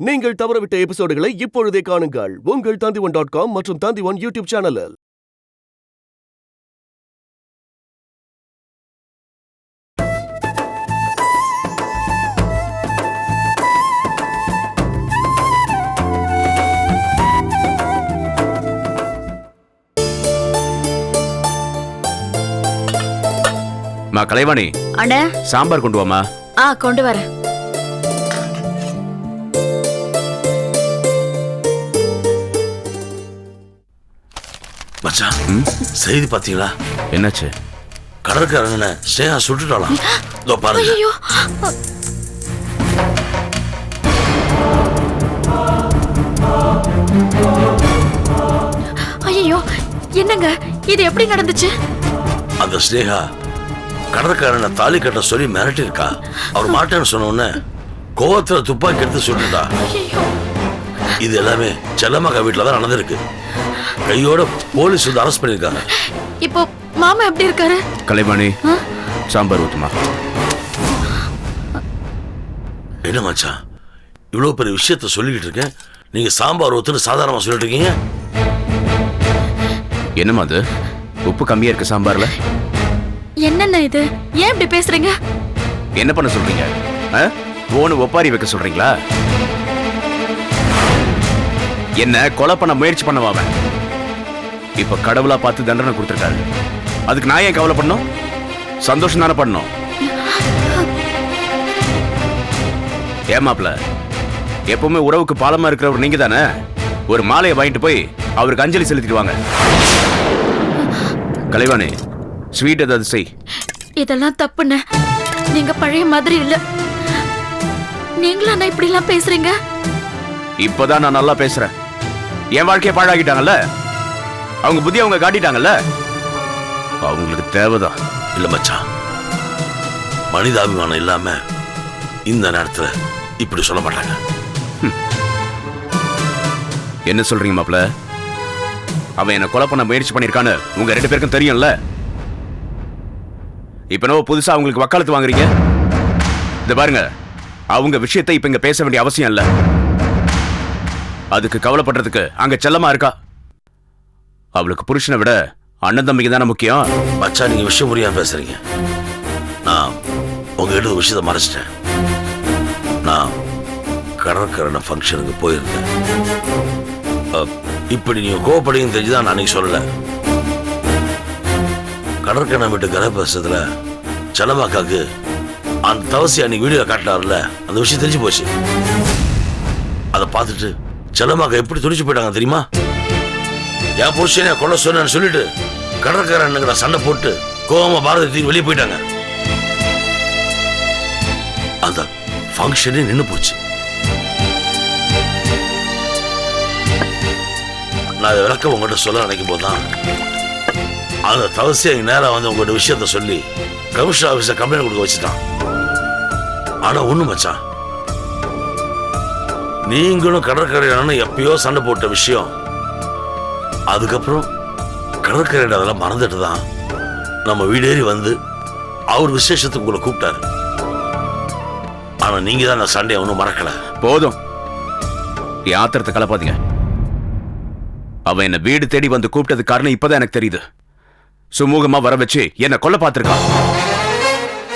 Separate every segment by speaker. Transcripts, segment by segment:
Speaker 1: நீங்கள் தவறவிட்ட எபிசோடுகளை இப்பொழுதே காணுங்கள் உங்கள் Tandivan.com மற்றும் Tandivan யூடியூப் சேனலில்.
Speaker 2: கலைவாணி
Speaker 3: அண்ணா,
Speaker 2: சாம்பார் கொண்டு வாமா.
Speaker 3: கொண்டு வரேன்.
Speaker 4: மச்சான், செய்தி பாத்தீங்களா?
Speaker 2: என்னாச்சு?
Speaker 4: கடற்கரை ஸ்னேகா சுட்டுட்டாலாம். இதோ பாருங்க.
Speaker 3: ஐயோ, என்னங்க இது எப்படி நடந்துச்சு?
Speaker 4: அந்த ஸ்னேகா கடற்கரை தாலி கட்ட சொல்லி மிரட்டி இருக்கா. அவர் மாட்டேன்னு சொன்ன உடனே கோவத்துல துப்பாக்கி எடுத்து சுட்டுட்டா. இது எல்லாமே செல்லம்மாக்கா வீட்டுல தான் நடந்திருக்கு. கையோட போலீஸ் வந்து அரெஸ்ட் பண்ணிருக்காங்க.
Speaker 3: இப்போ மாமா எப்படி இருக்காரு?
Speaker 2: கலைவாணி, சாம்பார் ஊத்துமா.
Speaker 4: என்ன மச்சான், இவ்வளவு பெரிய விஷயத்த சொல்லிக்கிட்டு இருக்கேன், நீங்க சாம்பார் ஊத்துன்னு சாதாரணமா சொல்லிட்டு இருக்கீங்க.
Speaker 2: என்னமா அது? உப்பு கம்மியா இருக்கு சாம்பார்ல.
Speaker 3: என்னென்ன இது? ஏன் இப்படி பேசுறீங்க?
Speaker 2: என்ன பண்ண சொல்றீங்க? ஓனு ஒப்பாரி வைக்க சொல்றீங்களா? என்ன கொலை பண்ண முயற்சி பண்ணவாம இப்ப கடவுளா பார்த்து தண்டனை கொடுத்திருக்காரு. அதுக்கு நான் ஏன் கவலை பண்ணணும்? சந்தோஷம் தானே பண்ணணும். ஏமாப்ல, எப்பவுமே உறவுக்கு பாலமா இருக்கிறவர் நீங்க தானே. ஒரு மாலையை வாங்கிட்டு போய் அவருக்கு அஞ்சலி செலுத்திடுவாங்க. கலைவாணி, ஸ்வீட் ஏதாவது செய்.
Speaker 3: இதெல்லாம் தப்புன்னு. நீங்க பழைய மாதிரி இல்ல. நீங்களா இப்படி எல்லாம் பேசுறீங்க?
Speaker 2: இப்பதான் நான் நல்லா பேசுறேன். என் வாழ்க்கையை பாழாக்கிட்டாங்கல்ல, அவங்க புத்தி அவங்க காட்டிட்டாங்கல்ல, அவங்களுக்கு தேவைதான்.
Speaker 4: இல்ல மச்சான், மனிதாபிமானம் இல்லாம இந்த நேரத்துல இப்படி சொல்ல மாட்டாங்க.
Speaker 2: என்ன சொல்றீங்க மாப்ள? அவன் என்ன கொலை பண்ண முயற்சி பண்ணிருக்கான்னு உங்க ரெண்டு பேருக்கும் தெரியும்ல. இப்ப நம்ம புதுசா அவங்களுக்கு வக்காலத்து வாங்குறீங்க. இத பாருங்க, அவங்க விஷயத்தை இப்ப இங்க பேச வேண்டிய அவசியம் இல்ல. அதுக்கு கவலைப்படுறதுக்கு அங்க செல்லமா இருக்கா. அவளுக்கு புருஷனை விட அண்ணன் தம்பிக்கு தானே முக்கியம்.
Speaker 4: மச்சான், நீங்க விஷயம் புரியாம பேசுறீங்க. நான் உங்ககிட்ட ஒரு விஷயத்தை மறைச்சிட்டேன். நான் கடற்கரை ஃபங்க்ஷனுக்கு போயிருந்தேன். இப்படி நீங்க கோவப்படுங்க தெரிஞ்சுதான் நான் அன்னைக்கு சொல்லல. கடற்கரை வீட்டு கரபசத்துல செல்லமாக்காக்கு அந்த தவசி அன்னைக்கு வீடியோ காட்டினார்ல, அந்த விஷயம் தெரிஞ்சு போச்சு. அதை பார்த்துட்டு செல்லமாக்கா எப்படி துடிச்சு போயிட்டாங்க தெரியுமா? என் புருஷனே கொல்ல சொன்னு சொல்லிட்டு கடற்கரை சண்டை போட்டு கோவமா பாரதி தூக்கி வெளியே போயிட்டாங்க. அந்த ஃபங்க்ஷனே நின்று போச்சு. நான் அதை விளக்க உங்கள்கிட்ட சொல்ல நினைக்கும் போதுதான் அந்த தவசி நேரம் வந்து உங்கள்கிட்ட விஷயத்த சொல்லி கமிஷனர் ஆபீஸ கம்ப்ளைண்ட் கொடுக்க வச்சுட்டான். ஆனா ஒண்ணு மச்சான், நீங்களும் கடற்கரையான எப்பயோ சண்டை போட்ட விஷயம், அதுக்கப்புறம் கடற்கரை அதெல்லாம் மறந்துட்டு தான் நம்ம வீடேறி வந்து அவர் விசேஷத்துக்கு உங்களை கூப்பிட்டாரு. ஆனா நீங்க தான் அந்த சண்டையை ஒன்றும் மறக்கல.
Speaker 2: போதும், ஆத்திரத்தை கலப்பாதீங்க. அவன் என்ன வீடு தேடி வந்து கூப்பிட்டது காரணம் இப்பதான் எனக்கு தெரியுது. சுமூகமா வர வச்சு என்ன கொல்ல பார்த்திருக்கான்.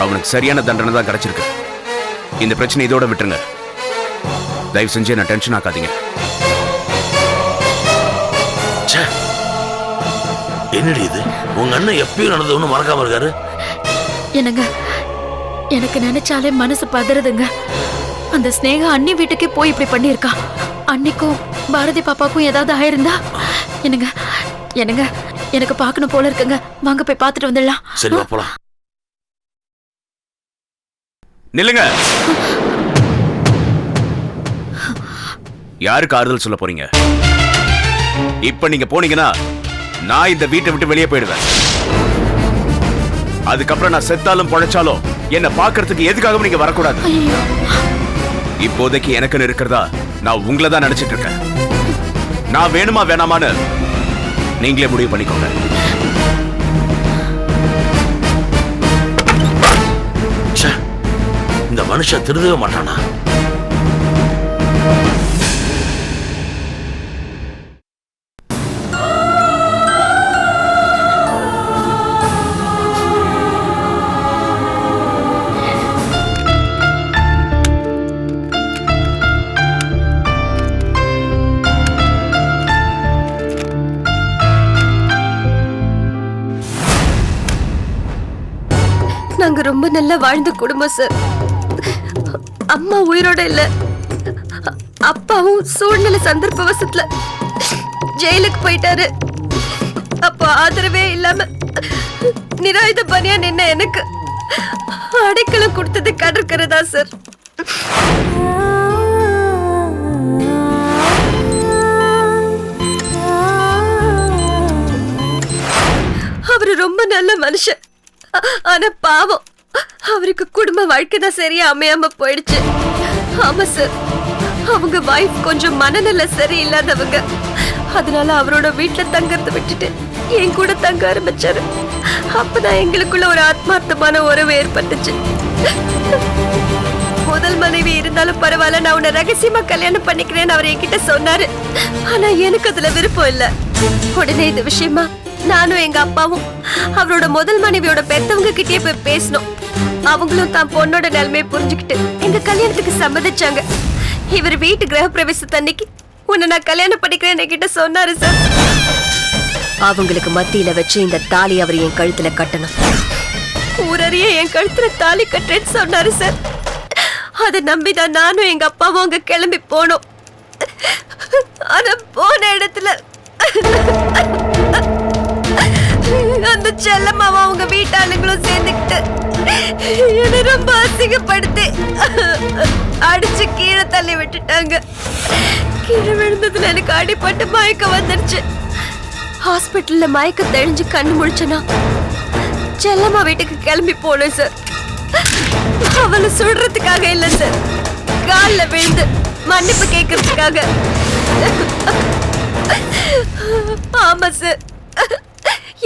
Speaker 2: அவனுக்கு சரியான தண்டனை தான் கிடைச்சிருக்கு. இந்த பிரச்சனை இதோட விட்டுருங்க. தயவு செஞ்சு என்ன டென்ஷன் ஆக்காதீங்க.
Speaker 4: என்னடி இது? உங்க அண்ணன் எப்பயும் நடந்தது ஒன்றும் மறக்காம இருக்காரு.
Speaker 3: என்னங்க, எனக்கு நினைச்சாலே மனசு பதறுதுங்க. அந்த ஸ்னேகா அண்ணி வீட்டுக்கே போய் இப்படி பண்ணியிருக்கா. அன்னிக்கும் பாரதி பாப்பாக்கும் ஏதாவது ஆயிருந்தா? என்னங்க என்னங்க, எனக்கு பார்க்கணும் போல இருக்குங்க. வாங்க போய் பார்த்துட்டு வந்துடலாம்.
Speaker 4: சரி, போலாம்.
Speaker 2: நில்லுங்க. யாருக்கு ஆறுதல் சொல்ல போறீங்க? இப்ப நீங்க போனீங்கன்னா நான் இந்த வீட்டை விட்டு வெளியே போயிடுவேன். அதுக்கப்புறம் நான் செத்தாலும் பொழைச்சாலும் என்ன பாக்குறதுக்கு எதுக்காகவும் நீங்க வரக்கூடாது. இப்போதைக்கு எனக்கு இருக்கிறதா நான் உங்களை தான் நினைச்சிட்டு இருக்கேன். நான் வேணுமா வேணாமான்னு நீங்களே முடிவு பண்ணிக்கோங்க.
Speaker 4: இந்த மனுஷன் திருந்தவே மாட்டானா?
Speaker 5: நாங்க ரொம்ப நல்லா வாழ்ந்த குடும்பம் சார். அம்மா உயிரோட இல்ல, அப்பாவும் சூழ்நிலை சந்தர்ப்பவசத்துல ஜெயிலுக்கு போயிட்டாரு. அப்போ ஆதரவே இல்லாம நிராயுத பணியா நின்ன எனக்கு அடைக்கலம் கொடுத்தது கடற்கரைதா சார். அவரு ரொம்ப நல்ல மனுஷன். ஆனா பாவம், அவருக்கு குடும்ப வாழ்க்கை தான் சரியா அமையாம போயிடுச்சு. ஆமா சார், அவங்க வைஃப் கொஞ்சம் மனநல சரியில்லாதவங்க. அதனால அவரோட வீட்டுல தங்கறத விட்டுட்டு என் கூட தங்க ஆரம்பிச்சாரு. அப்பதான் எங்களுக்குள்ள ஒரு ஆத்மார்த்தமான உறவு ஏற்பட்டுச்சு. முதல் மனைவி இருந்தாலும் பரவாயில்ல, நான் உன்னை ரகசியமா கல்யாணம் பண்ணிக்கிறேன்னு அவர் என்கிட்ட சொன்னாரு. ஆனா எனக்கு அதுல விருப்பம் இல்ல. உடனே இந்த விஷயமா நானும் எங்க அப்பாவும் அவரோட முதல் மனைவியோட பெத்தவங்க கிட்டே போய் பேசணும். அவங்களும் தான் பொண்ணோட நிலைமையை புரிஞ்சுக்கிட்டு எங்க கல்யாணத்துக்கு சம்மதிச்சாங்க. இவர் வீட்டு கிரக பிரவேசத்தன்னைக்கு உன்னை நான் கல்யாணம் பண்ணிக்கிறேன்னு என்கிட்ட சொன்னாரு சார். அவங்களுக்கு மத்தியில வச்சு இந்த தாலி அவர் என் கழுத்துல கட்டணும். ஊரறிய என் கழுத்துல தாலி கட்டுறேன்னு சொன்னாரு சார். அதை நம்பிதான் நானும் எங்க அப்பாவும் அங்க கிளம்பி போனோம். ஆனா போன இடத்துல அந்த செல்லம்மாவை அவங்க வீட்டாளுங்களும் சேர்ந்துக்கிட்டு என்ன ரொம்ப அசிங்கப்படுத்தி அடிச்சு கீழே தள்ளி விட்டுட்டாங்க. கீழே விழுந்ததுல எனக்கு அடிபட்டு மயக்கம் வந்துடுச்சு. ஹாஸ்பிட்டல்ல மயக்கம் தெளிஞ்சு கண்ணு முழிச்சனா செல்லம்மா வீட்டுக்கு கிளம்பி போனேன் சார். அவளை சுடுறதுக்காக இல்ல சார், கால்ல விழுந்து மன்னிப்பு கேட்கறதுக்காக. ஆமா சார்,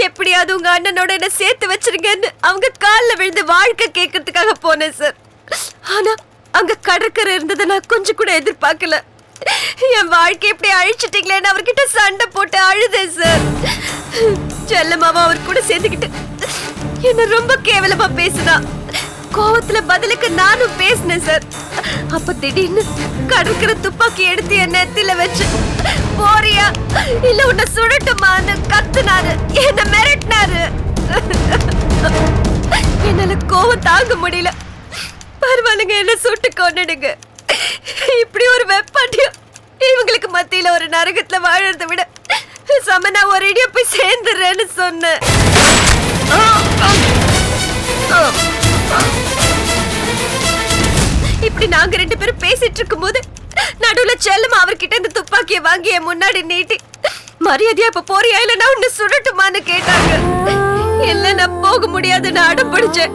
Speaker 5: எப்படியாவது உங்க அண்ணனோட என்ன சேர்த்து வச்சிருங்கன்னு அவங்க கால்ல விழுந்து வாழ்க்கை கேட்கறதுக்காக போனேன் சார். ஆனா அங்க கடற்கரை இருந்ததை நான் கொஞ்சம் கூட எதிர்பார்க்கல. என் வாழ்க்கை எப்படி அழிச்சிட்டீங்களேன்னு அவர்கிட்ட சண்டை போட்டு அழுதேன் சார். செல்லமாவா அவர் கூட சேர்ந்துக்கிட்டு என்ன ரொம்ப கேவலமா பேசுனா. கோவத்துல பதிலுக்கு நானும் பேசினேன் சார். அப்ப திடீர்னு கடற்கரை துப்பாக்கி எடுத்து என் நெத்தில வச்சு போறியா இல்ல உன்னை சுடட்டுமான்னு கத்துனாரு, என்ன மிரட்டினாரு. என்னால கோவம் தாங்க முடியல. பரவாயில்லைங்க, என்ன சுட்டு கொன்னுடுங்க. இப்படி ஒரு வெப்பாட்டியம் இவங்களுக்கு மத்தியில ஒரு நரகத்துல வாழறதை விட சமனா ஒரு இடிய போய் சேர்ந்துடுறேன்னு சொன்னேன். இப்படி நாங்க ரெண்டு பேரும் பேசிட்டு இருக்கும் போது நடுவுல செல்லமா அவர்கிட்ட இந்த துப்பாக்கியை வாங்கி என் முன்னாடி நீட்டி மரியாதையா இப்ப போறியா இல்ல நான் உன்னை சுடட்டுமான்னு கேட்டாங்க. இல்ல நான் போக முடியாதுன்னு அடம் பிடிச்சேன்.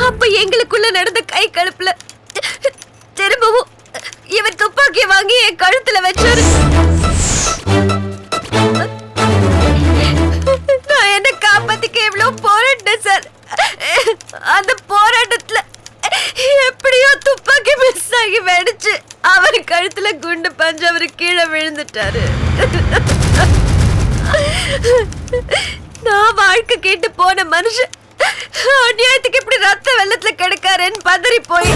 Speaker 5: அப்ப எங்களுக்குள்ள நடந்த கை கழுப்புல திரும்பவும் இவர் துப்பாக்கியை வாங்கி என் கழுத்துல வச்சாரு. நான் என்ன காப்பாத்திக்க எவ்வளவு போராட்டேன் சார். அந்த போராட்டத்துல எப்படியோ துப்பாக்கி மிஸ் ஆகி வெடிச்சு அவர் கழுத்துல குண்டு பஞ்சு அவரு கீழே விழுந்துட்டாரு. நான் வாழ்க்கை கேட்டு போன மனுஷன் அநியாயத்துக்கு இப்படி ரத்த வெள்ளத்துல கிடக்காருன்னு பதறி போய்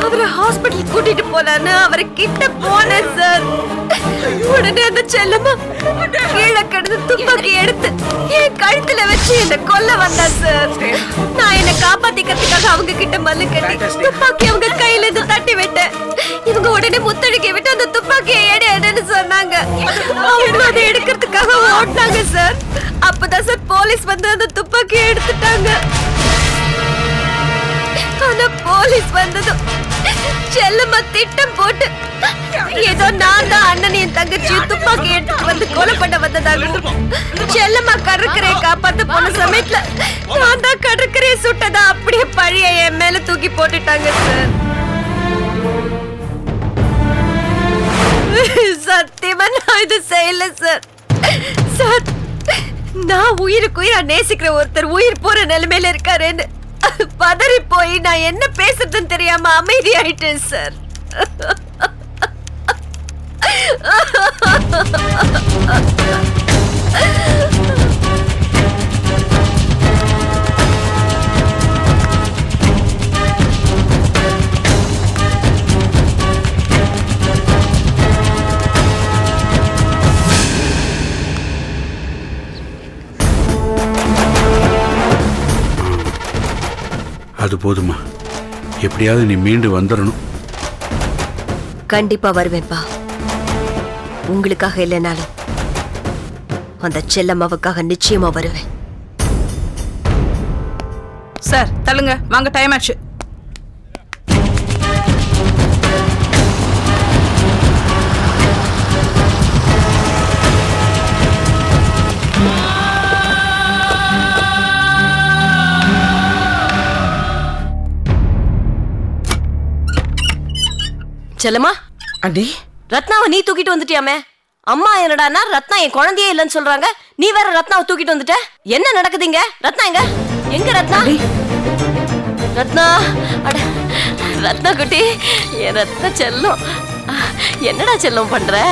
Speaker 5: அவரை ஹாஸ்பிட்டல் கூட்டிட்டு போனான்னு அவரை கிட்ட போனேன் சார். உடனே அந்த செல்லமா கீழே கிடந்து துப்பாக்கி எடுத்து என் கழுத்துல வச்சு என்ன கொல்ல வந்தா சார். நான் என்ன காப்பாத்திக்கிறதுக்காக அவங்க கிட்ட மல்லு கட்டி துப்பாக்கி அவங்க கையில இருந்து தட்டி விட்டேன். இவங்க உடனே முத்தடிக்க விட்டு அந்த துப்பாக்கியை எடு சொன்னாங்க. அவங்க அதை எடுக்கிறதுக்காக ஓடினாங்க சார். அப்பதான் சார் போலீஸ் வந்து அந்த துப்பாக்கியை எடுத்துட்டாங்க. ஆனா போலீஸ் வந்ததும் செல்லம்மா திட்டம் போட்டு ஏதோ நான் தான் அண்ணனையும் தங்கச்சியும் துப்பாக்கி எடுத்து வந்து கொலை பண்ண வந்ததாகட்டும், செல்லம்மா கடற்கரையை காப்பாத்த போன சமயத்துல நான் தான் கடற்கரையை சுட்டதா அப்படியே பழிய என் மேல தூக்கி போட்டுட்டாங்க சார். சத்தியமா நான் இது செய்யல சார். சார், நான் உயிருக்கு உயிரா நேசிக்கிற ஒருத்தர் உயிர் போற நிலைமையில இருக்காருன்னு பதறி போய் நான் என்ன பேசுறதுன்னு தெரியாம அமைதியாயிட்டேன் சார்.
Speaker 6: அது போதுமா, எப்படியாவது நீ மீண்டு வந்துடணும்.
Speaker 5: கண்டிப்பா வருவேன்பா. உங்களுக்காக இல்லைனாலும் அந்த செல்லம்மாவுக்காக நிச்சயமா வருவேன்.
Speaker 7: சார் தள்ளுங்க, வாங்க, டைம் ஆச்சு.
Speaker 5: செல்லம்மா,
Speaker 8: அண்ணி,
Speaker 5: ரத்னாவை நீ தூக்கிட்டு வந்துட்டியாமே? அம்மா என்னடானா ரத்னா என் குழந்தையே இல்லைன்னு சொல்றாங்க, நீ வேற ரத்னாவை தூக்கிட்டு வந்துட்ட. என்ன நடக்குதுங்க? ரத்னா எங்க? எங்க ரத்னா? ரத்னா, அட ரத்னா குட்டி, என் ரத்னா செல்லம், என்னடா செல்லம் பண்ற?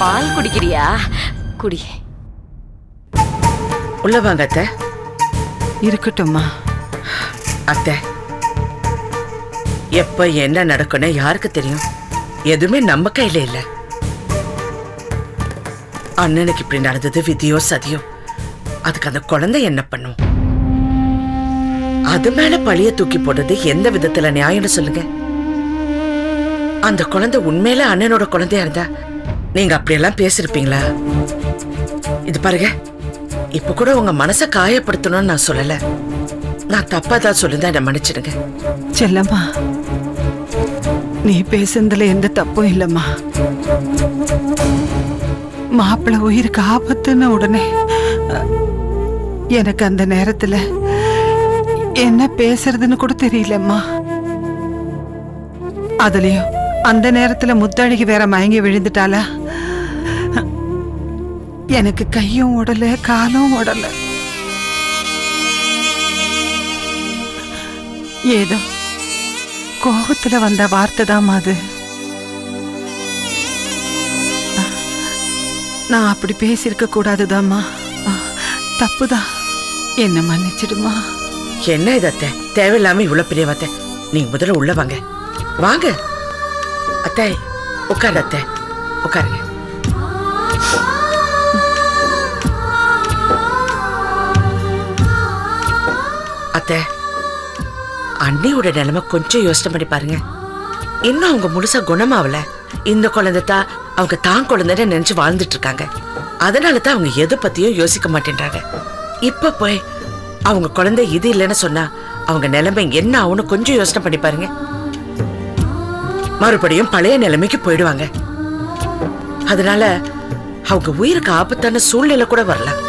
Speaker 5: பால் குடிக்கிறியா? குடி.
Speaker 8: உள்ள வாங்க அத்தை.
Speaker 7: இருக்கட்டும்மா.
Speaker 8: அத்தை, எப்ப என்ன நடக்கும்னு யாருக்கு தெரியும்? எதுவுமே நம்ம கையில இல்ல. அண்ணனுக்கு இப்படி நடந்தது விதியோ சதியோ, அதுக்கு அந்த குழந்தை என்ன பண்ணும்? அது மேல பழிய தூக்கி போடுறது எந்த விதத்துல நியாயம்னு சொல்லுங்க. அந்த குழந்தை உண்மையில அண்ணனோட குழந்தையா இருந்தா நீங்க அப்படியெல்லாம் பேசிருப்பீங்களா? இது பாருங்க, இப்ப கூட உங்க மனசை காயப்படுத்தணும்னு நான் சொல்லல. நான் தப்பா தான் சொல்லிருந்தா என்ன மன்னிச்சிடுங்க.
Speaker 7: செல்லம்மா, நீ பேசுனதுல எந்த தப்பும் இல்லம்மா. மாப்பிள்ளை உயிருக்கு ஆபத்துன்னு உடனே எனக்கு அந்த நேரத்துல என்ன பேசுறதுன்னு கூட தெரியலம்மா. அதுலயும் அந்த நேரத்துல முத்தழகி வேற மயங்கி விழுந்துட்டாளா? எனக்கு கையும் உடல காலும் உடல. ஏதோ கோபத்துல வந்த வார்த்தை தான் அது. நான் அப்படி பேசியிருக்க கூடாதுதாம்மா. தப்புதான், என்ன மன்னிச்சிடுமா.
Speaker 8: என்ன இது அத்தை, தேவையில்லாம இவ்வளவு பெரிய வார்த்தை. நீங்க முதல்ல உள்ள வாங்க. வாங்க அத்தை, உட்காரு அத்தை, உட்காருங்க. அத்தை, அண்ணியோட நிலைமை கொஞ்சம் யோசனை பண்ணி பாருங்க. இன்னும் அவங்க முழுசா குணமாவல. இந்த குழந்தை தான் அவங்க தான் குழந்தைன்னு நினைச்சு வாழ்ந்துட்டு இருக்காங்க. அதனாலதான் அவங்க எதை பத்தியும் யோசிக்க மாட்டேன்றாங்க. இப்ப போய் அவங்க குழந்தை இது இல்லைன்னு சொன்னா அவங்க நிலைமை என்ன ஆகும்னு கொஞ்சம் யோசனை பண்ணி பாருங்க. மறுபடியும் பழைய நிலைமைக்கு போயிடுவாங்க. அதனால அவங்க உயிருக்கு ஆபத்தான சூழ்நிலை கூட வரலாம்.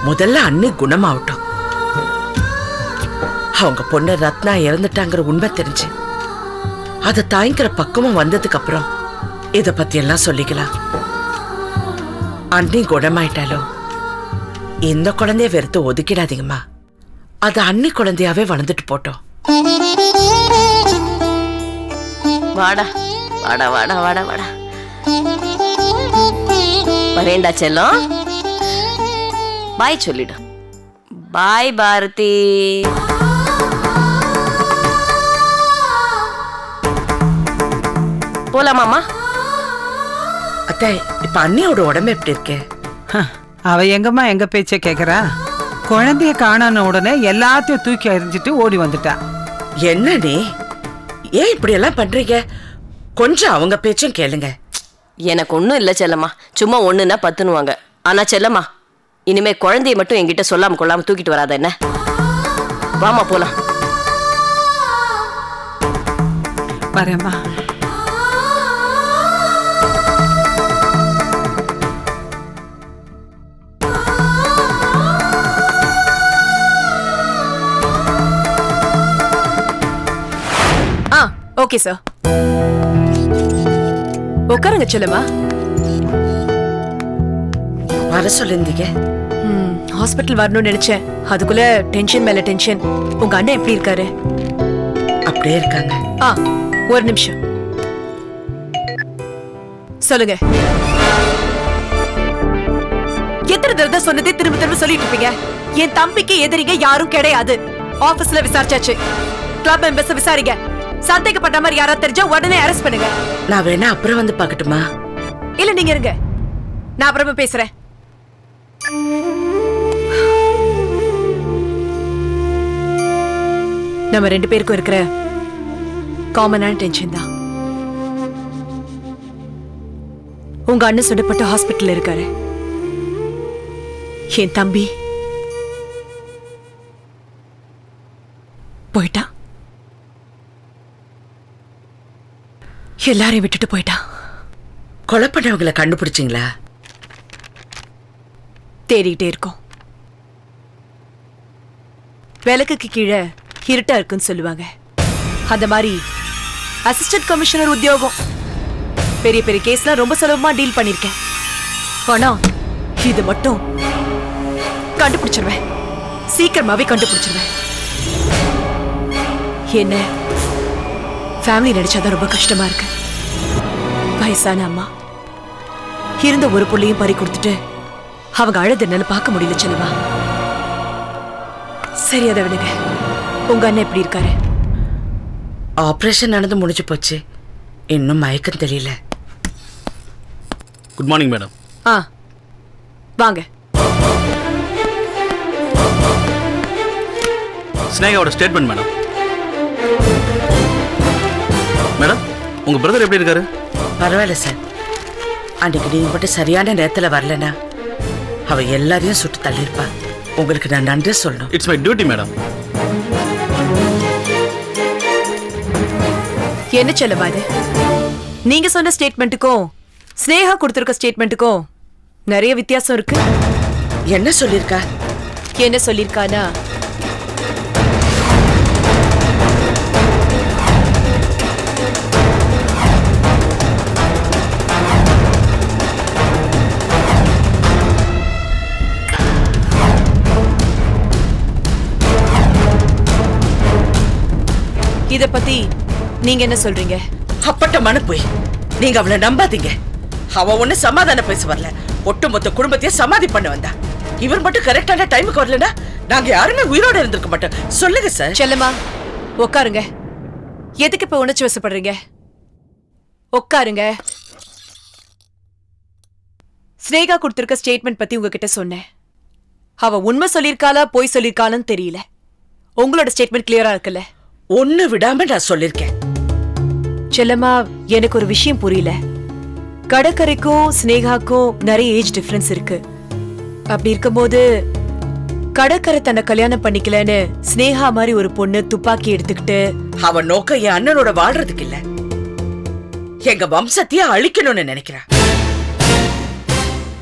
Speaker 8: முதல்ல அண்ணி குணமாகட்டும். அவங்க பொண்ணு ரத்னா இறந்துட்டாங்கிற உண்மை தெரிஞ்சு அதை தாங்கிற பக்குவம் வந்ததுக்கு அப்புறம் இத பத்தி எல்லாம் சொல்லிக்கலாம். அண்ணி குணமாயிட்டாலும் இந்த குழந்தைய வெறுத்து ஒதுக்கிடாதீங்கம்மா. அது அண்ணி குழந்தையாவே வளர்ந்துட்டு போட்டோம்.
Speaker 5: வாடா வாடா வாடா வாடா வாடா. வரேண்டா செல்லம். பாய் சொல்லிடு. பாய் பாரதி. போலாமாமா?
Speaker 8: அத்தை, இப்ப அண்ணியோட உடம்பு எப்படி இருக்கு?
Speaker 7: அவ எங்கம்மா எங்க பேச்ச கேக்குறா? குழந்தைய காணான உடனே எல்லாத்தையும் தூக்கி எறிஞ்சிட்டு ஓடி வந்துட்டா.
Speaker 8: என்ன நீ ஏன் இப்படி எல்லாம் பண்றீங்க? கொஞ்சம் அவங்க பேச்சும் கேளுங்க.
Speaker 5: எனக்கு ஒண்ணும் இல்ல செல்லம்மா. சும்மா ஒண்ணுன்னா பத்துனுவாங்க. ஆனா செல்லம்மா, இனிமே குழந்தைய மட்டும் என்கிட்ட சொல்லாம கொள்ளாம தூக்கிட்டு வராத என்ன? வாமா போலாம்.
Speaker 7: வரேம்மா.
Speaker 9: ஓகே சார், உட்காருங்க செல்லம்மா.
Speaker 8: வர சொல்லிருந்தீங்க.
Speaker 9: ஹாஸ்பிட்டல் வரணும்னு நினைச்சேன். அதுக்குள்ள டென்ஷன் மேல டென்ஷன். உங்க அண்ணன் எப்படி இருக்காரு?
Speaker 8: அப்படியே இருக்காங்க.
Speaker 9: ஒரு நிமிஷம் சொல்லுங்க. எத்தனை தடவை சொன்னதே திரும்ப திரும்ப சொல்லிட்டு இருப்பீங்க. என் தம்பிக்கு எதிரிங்க யாரும் கிடையாது. ஆபீஸ்ல விசாரிச்சாச்சு. கிளப் மெம்பர்ஸ் விசாரிங்க. சந்தேகப்பட்ட மாதிரி யாராவது தெரிஞ்சா உடனே அரெஸ்ட் பண்ணுங்க.
Speaker 8: நான் வேணா அப்புறம் வந்து பார்க்கட்டுமா?
Speaker 9: இல்ல நீங்க இருங்க, நான் அப்புறமா பேசுறேன். நம்ம 2 பேருக்கும் இருக்கிற காமனான டென்ஷன் தான். உங்க அண்ணன் சுடப்பட்ட ஹாஸ்பிட்டல்ல இருக்காரு. என் தம்பி போயிட்டான். எல்லாரையும் விட்டுட்டு போயிட்டான்.
Speaker 8: கொலை பண்ணவங்களை கண்டுபிடிச்சிங்களா?
Speaker 9: தேடிக்கிட்டே இருக்கோம். விளக்குக்கு கீழே இருட்டா இருக்குன்னு சொல்லுவாங்க. அந்த மாதிரி அசிஸ்டன்ட் கமிஷனர் உத்தியோகம். பெரிய பெரிய கேஸ்லாம் ரொம்ப சுலபமா டீல் பண்ணிருக்கேன். ஆனா இது மட்டும் கண்டுபிடிச்சிருவேன். சீக்கிரமாவே கண்டுபிடிச்சிருவேன். என்ன ஃபேமிலி நடிச்சாதான் ரொம்ப கஷ்டமா இருக்கு. வயசான அம்மா இருந்த ஒரு புள்ளையும் பறி கொடுத்துட்டு அவங்க அழுது என்னால பார்க்க முடியல செல்லுமா. சரி, அதை விடுங்க. உங்க அண்ணன் எப்படி இருக்காரு?
Speaker 8: ஆபரேஷன் நடந்து முடிஞ்சு போச்சு. இன்னும் மயக்கம் தெரியல.
Speaker 6: Good morning madam.
Speaker 9: வாங்க.
Speaker 6: ஸ்னேகாவோட ஸ்டேட்மெண்ட் மேடம். மேடம், உங்க பிரதர் எப்படி இருக்காரு?
Speaker 8: பரவாயில்ல சார். அன்னைக்கு நீங்க மட்டும் சரியான நேரத்துல வரலனா அவ எல்லாரையும் சுட்டு தள்ளியிருப்பா. உங்களுக்கு நான் நன்றி சொல்லணும்.
Speaker 6: It's my duty madam.
Speaker 9: என்ன செல்லமா இது? நீங்க சொன்ன ஸ்டேட்மெண்ட்டுக்கும் ஸ்னேகா கொடுத்திருக்க ஸ்டேட்மெண்ட்டுக்கும் நிறைய வித்தியாசம் இருக்கு.
Speaker 8: என்ன சொல்லிருக்கா?
Speaker 9: என்ன சொல்லிருக்கானா, இத பத்தி நீங்க என்ன சொல்றீங்க?
Speaker 8: அப்பட்டமான போய் நீங்க அவளை நம்பாதீங்க. அவ ஒண்ணு சமாதானம் பேச வரல. ஒட்டுமொத்த குடும்பத்தையே சமாதி பண்ண வந்தா. இவர் மட்டும் கரெக்டான டைமுக்கு வரலனா நாங்க யாருமே உயிரோட இருந்திருக்க மாட்டோம். சொல்லுங்க சார்.
Speaker 9: செல்லம்மா, உட்காருங்க. எதுக்கு இப்ப உணர்ச்சி வசப்படுறீங்க? உட்காருங்க. ஸ்னேகா கொடுத்திருக்க ஸ்டேட்மெண்ட் பத்தி உங்ககிட்ட சொன்னேன். அவ உண்மை சொல்லிருக்காளா பொய் சொல்லிருக்காளான்னு தெரியல. உங்களோட ஸ்டேட்மெண்ட் கிளியரா இருக்குல்ல?
Speaker 8: ஒண்ணு விடாம நான் சொல்லிருக்கேன்.
Speaker 9: செல்லம்மா, எனக்கு ஒரு விஷயம் புரியல. கடற்கரைக்கும் ஸ்னேகாக்கும் நிறைய ஏஜ் டிஃபரன்ஸ் இருக்கு. அப்படி இருக்கும்போது கடற்கரை தன்னை கல்யாணம் பண்ணிக்கலன்னு ஸ்னேகா மாதிரி ஒரு பொண்ணு துப்பாக்கி எடுத்துக்கிட்டு
Speaker 8: அவன் நோக்கம் என் அண்ணனோட வாழ்றதுக்கு இல்ல, எங்க வம்சத்தையே அழிக்கணும்னு நினைக்கிறா.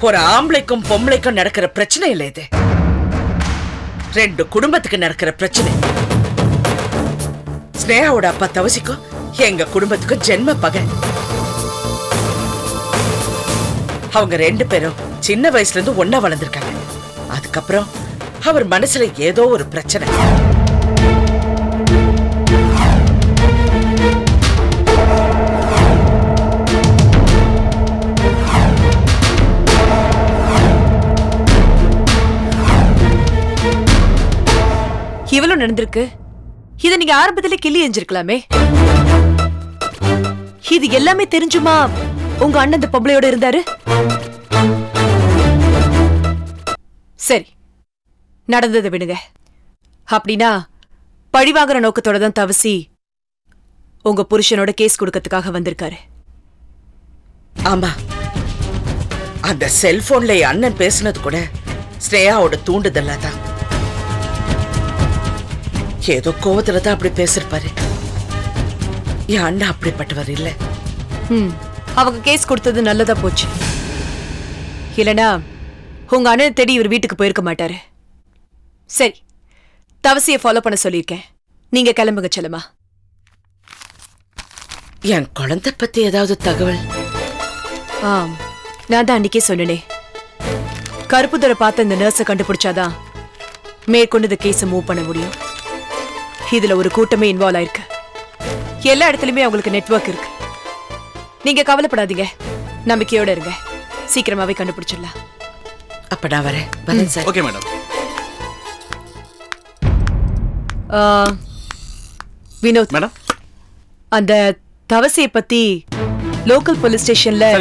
Speaker 8: ஒரு ஆம்பளைக்கும் பொம்பளைக்கும் நடக்கிற பிரச்சனை இல்ல இது. 2 குடும்பத்துக்கு நடக்கிற பிரச்சனை. ஸ்னேகாவோட அப்பா தவசிக்கும் எங்க குடும்பத்துக்கும் ஜென்ம பகை. அவங்க 2 பேரும் சின்ன வயசுல இருந்து ஒன்னா வளர்ந்துருக்காங்க. அதுக்கப்புறம் அவர் மனசுல ஏதோ ஒரு பிரச்சனை.
Speaker 9: இவ்வளவு நடந்திருக்கு. இத நீங்க ஆரம்பத்துல கிள்ளி எஞ்சிருக்கலாமே. இது எல்லாமே தெரிஞ்சுமா உங்க அண்ணன் இந்த பொம்பளையோட இருந்தாரு? சரி, நடந்ததை விடுங்க. அப்படின்னா பழிவாங்குற நோக்கத்தோட தான் தவசி உங்க புருஷனோட கேஸ் கொடுக்கறதுக்காக வந்திருக்காரு.
Speaker 8: ஆமா, அந்த செல்போன்ல என் அண்ணன் பேசினது கூட ஸ்னேகாவோட தூண்டுதல்ல தான். ஏதோ கோவத்துல தான் அப்படி பேசிருப்பாரு. என் அண்ணன் அப்படிப்பட்டவர் இல்ல.
Speaker 9: அவங்க கேஸ் கொடுத்தது நல்லதா போச்சு. இல்லனா உங்க அண்ணன் தேடி இவர் வீட்டுக்கு போயிருக்க மாட்டாரு. சரி, தவசியை ஃபாலோ பண்ண சொல்லியிருக்கேன். நீங்க கிளம்புங்க செல்லம்மா.
Speaker 8: என் குழந்தை பத்தி ஏதாவது தகவல்?
Speaker 9: நான் தான் அன்னைக்கே சொன்னனே, கருப்புதரை பார்த்த இந்த நர்ஸை கண்டுபிடிச்சாதான் மேற்கொண்டு இந்த கேஸை மூவ் பண்ண முடியும். இதுல ஒரு கூட்டமே இன்வால்வ் ஆயிருக்கு. எல்லா இடத்துலயுமே அவங்களுக்கு நெட்வொர்க் இருக்கு. நீங்க கவலைப்படாதீங்க, நம்பிக்கையோட இருங்க. சீக்கிரமாவே கண்டுபிடிச்சிடலாம்.
Speaker 8: அப்ப நான் வரேன் sir.
Speaker 6: Okay madam.
Speaker 9: Vinod
Speaker 6: madam,
Speaker 9: அந்த தவசியை பத்தி லோக்கல் போலீஸ் ஸ்டேஷன்ல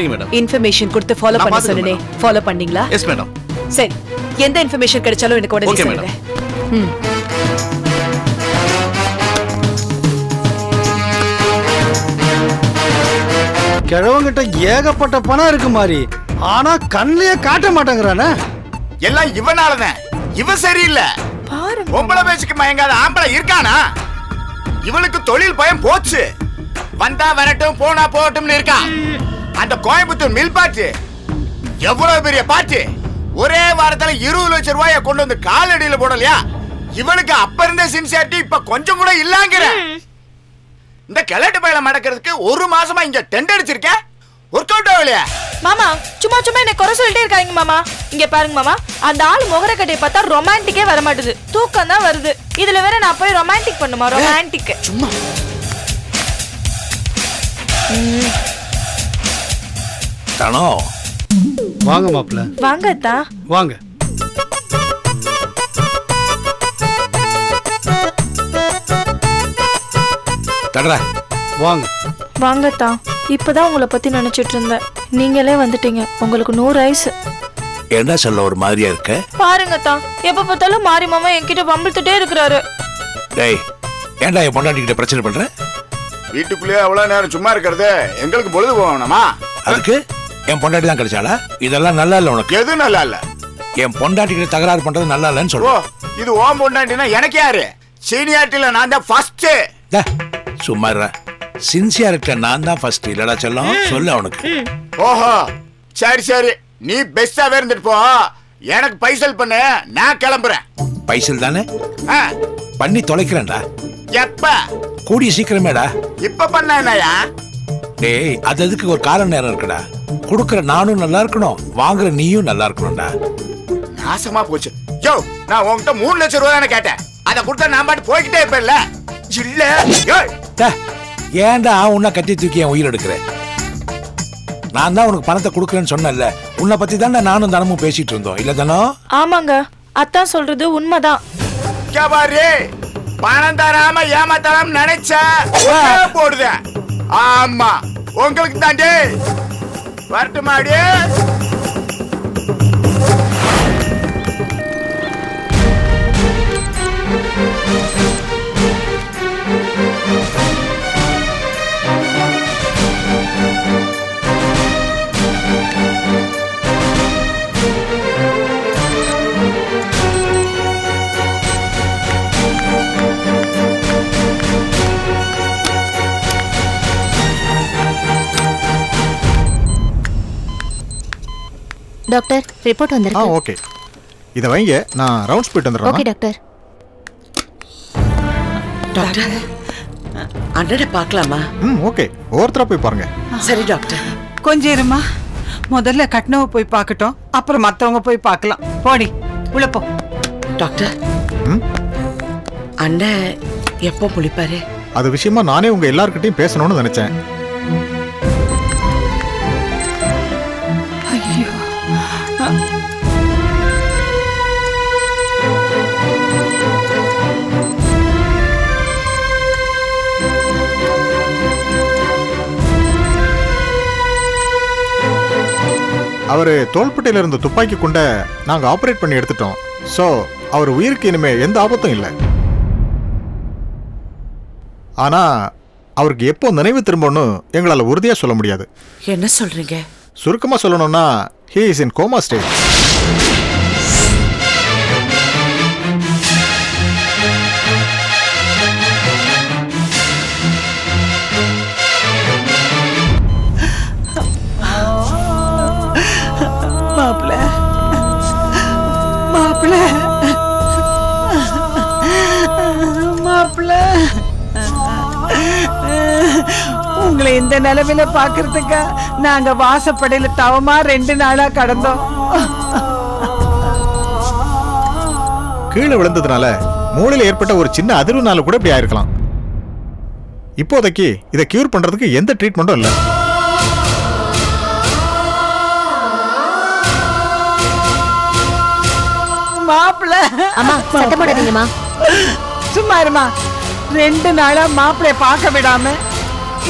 Speaker 9: இன்ஃபர்மேஷன் கொடுத்து ஃபாலோ பண்ண சொன்னனே, ஃபாலோ பண்ணீங்களா?
Speaker 6: Yes madam.
Speaker 9: சரி, எந்த இன்ஃபர்மேஷன் கிடைச்சாலும் எனக்கு உடனே சொல்லுங்க.
Speaker 10: கிழவங்கிட்ட ஏகப்பட்ட பணம் இருக்கு மாதிரி, ஆனா கண்ணிலேயே காட்ட மாட்டேங்கிறானே.
Speaker 11: எல்லாம் இவனாலதான். இவன் சரியில்லை. பொம்பளை பேச்சுக்கு மயங்காத ஆம்பளை இருக்கானா? இவனுக்கு தொழில் பயம் போச்சு. வந்தா வரட்டும் போனா போகட்டும்னு இருக்கான். அந்த கோயம்புத்தூர் மில் பாட்டு எவ்வளவு பெரிய பாட்டு, ஒரே வாரத்துல 20 லட்சம் ரூபாய கொண்டு வந்து காலடியில போடலையா? இவனுக்கு அப்ப இருந்த சின்சியாரிட்டி இப்ப கொஞ்சம் கூட இல்லாங்கிற. இந்த கிழட்டு பயில மடக்கிறதுக்கு 1 மாசமா இங்க டெண்ட் அடிச்சிருக்கேன். ஒர்க் அவுட் ஆகலையா?
Speaker 12: மாமா சும்மா சும்மா என்ன குறை சொல்லிட்டே இருக்காங்க மாமா. இங்க பாருங்க மாமா, அந்த ஆள் முகர கட்டையை பார்த்தா ரொமான்டிக்கே வர மாட்டுது, தூக்கம் தான் வருது. இதுல வேற நான் போய் ரொமான்டிக் பண்ணுமா? ரொமான்டிக்
Speaker 11: சும்மா.
Speaker 10: தானோ வாங்க மாப்பிள்ள.
Speaker 12: வாங்க அத்தா.
Speaker 10: வாங்க. தடரா வாங்க.
Speaker 12: வாங்க அத்தா. இப்பதான் உங்களை பத்தி நினைச்சிட்டு இருந்தேன், நீங்களே வந்துட்டீங்க. உங்களுக்கு 100 வயசு.
Speaker 4: என்ன சொல்ல ஒரு மாதிரியா இருக்க?
Speaker 12: பாருங்க அத்தா, எப்ப பார்த்தாலும் மாறி மாமா என்கிட்ட வம்பிழுத்துட்டே இருக்கிறாரு.
Speaker 4: டேய், ஏன்டா என் பொண்டாட்டிக்கிட்ட பிரச்சனை பண்ற?
Speaker 11: வீட்டுக்குள்ளேயே அவ்வளவு நேரம் சும்மா இருக்கிறது எங்களுக்கு பொழுது போகணுமா?
Speaker 4: அதுக்கு என் பொண்டாட்டி தான் கிடைச்சாளா? இதெல்லாம் நல்லா இல்ல உனக்கு.
Speaker 11: எது நல்லா இல்ல?
Speaker 4: என் பொண்டாட்டிக்கிட்ட தகராறு பண்றது நல்லா இல்லன்னு
Speaker 11: ஓ,
Speaker 4: சொல்றேன்.
Speaker 11: இது ஓம் பொண்டாட்டினா எனக்கு யாரு? சீனியாரிட்டில நான் தான் ஃபர்ஸ்ட்.
Speaker 4: சும்மா இருடா. சின்சியாரிட்டில நான் தான் ஃபர்ஸ்ட் இல்லடா செல்லம். சொல்ல அவனுக்கு.
Speaker 11: ஓஹோ, சரி சரி, நீ பெஸ்டாவே இருந்துட்டு போ. எனக்கு பைசல் பண்ணு, நான் கிளம்புறேன்.
Speaker 4: பைசல் தானே
Speaker 11: ஆ,
Speaker 4: பண்ணி தொலைக்கிறேன்டா.
Speaker 11: எப்ப?
Speaker 4: கூடிய சீக்கிரமேடா.
Speaker 11: இப்ப பண்ண என்னயா?
Speaker 4: டேய், அது அதுக்கு ஒரு கால நேரம் இருக்குடா. கொடுக்கற நானும் நல்லா இருக்கணும், வாங்குற நீயும் நல்லா இருக்கணும்டா.
Speaker 11: நாசமா போச்சு. யோ, நான் உன்கிட்ட 3 லட்சம் ரூபாய் தானே கேட்டேன். அதை கொடுத்தா நான் பாட்டு போய்கிட்டே இருப்பேன்ல. இல்ல
Speaker 4: ஏன்டா உன்னை கட்டி தூக்கி என் உயிர் எடுக்கிறேன்? நான் தான் உனக்கு பணத்தை கொடுக்குறேன்னு சொன்னேன்ல. உன்னை பத்தி தான் நானும் தனமும் பேசிட்டு இருந்தோம் இல்ல தானோ?
Speaker 12: ஆமாங்க, அத்தா சொல்றது உண்மைதான்.
Speaker 11: பாரு, பணம் தராம ஏமாத்தலாம் நினைச்சா போடுத. ஆமா, உங்களுக்கு தாண்டி வரட்டுமாடி.
Speaker 5: டாக்டர், ரிப்போர்ட் வந்திருக்கு.
Speaker 13: ஓகே, இத வைங்க, நான் ரவுண்ட்ஸ் போயிட்டு வந்துறேன்.
Speaker 5: Okay doctor.
Speaker 8: டாக்டர், அண்ணனை பார்க்கலாமா?
Speaker 13: ஓகே, ஒவ்வொருத்தரா போய் பாருங்க.
Speaker 8: சரி டாக்டர்.
Speaker 7: கொஞ்சம் இருமா, முதல்ல கட்னவ போய் பார்க்கட்டும், அப்புறம் மத்தவங்க போய் பார்க்கலாம். போடி உள்ள போ.
Speaker 8: டாக்டர், அண்ணன் எப்போ முழிப்பாரு?
Speaker 13: அது விஷயமா நானே உங்க எல்லார்கிட்டயும் பேசணும்னு நினைச்சேன்.
Speaker 7: ஐயோ,
Speaker 13: அவரு தோள்பட்டையில இருந்த துப்பாக்கி கொண்ட நாங்க ஆபரேட் பண்ணி எடுத்துட்டோம். சோ அவர் உயிருக்கு இனிமே எந்த ஆபத்தும் இல்லை. ஆனா அவருக்கு எப்போ நினைவு திரும்பணும்னு எங்களால உறுதியா சொல்ல முடியாது.
Speaker 8: என்ன சொல்றீங்க?
Speaker 13: சுருக்கமா சொல்லணும்னா he is in coma state.
Speaker 7: மாப்பிள்ள, மாப்பிள்ள, மாப்பிள்ள, உங்களை இந்த நிலைமையில பாக்குறதுக்கு நாங்க வாசப்படையில தவமா 2 நாளா கடந்தோம்.
Speaker 13: கீழே விழுந்ததுனால மூளையில ஏற்பட்ட ஒரு சின்ன அதிர்வுனால கூட இப்படி ஆயிருக்கலாம். இப்போதைக்கு இதை கியூர் பண்றதுக்கு எந்த ட்ரீட்மெண்ட்டும் இல்லை.
Speaker 7: மாப்பிள்ள,
Speaker 5: அம்மா சத்தம் போடாதீங்கம்மா.
Speaker 7: சும்மா இருமா. 2 நாளா மாப்பிளைய பார்க்க விடாம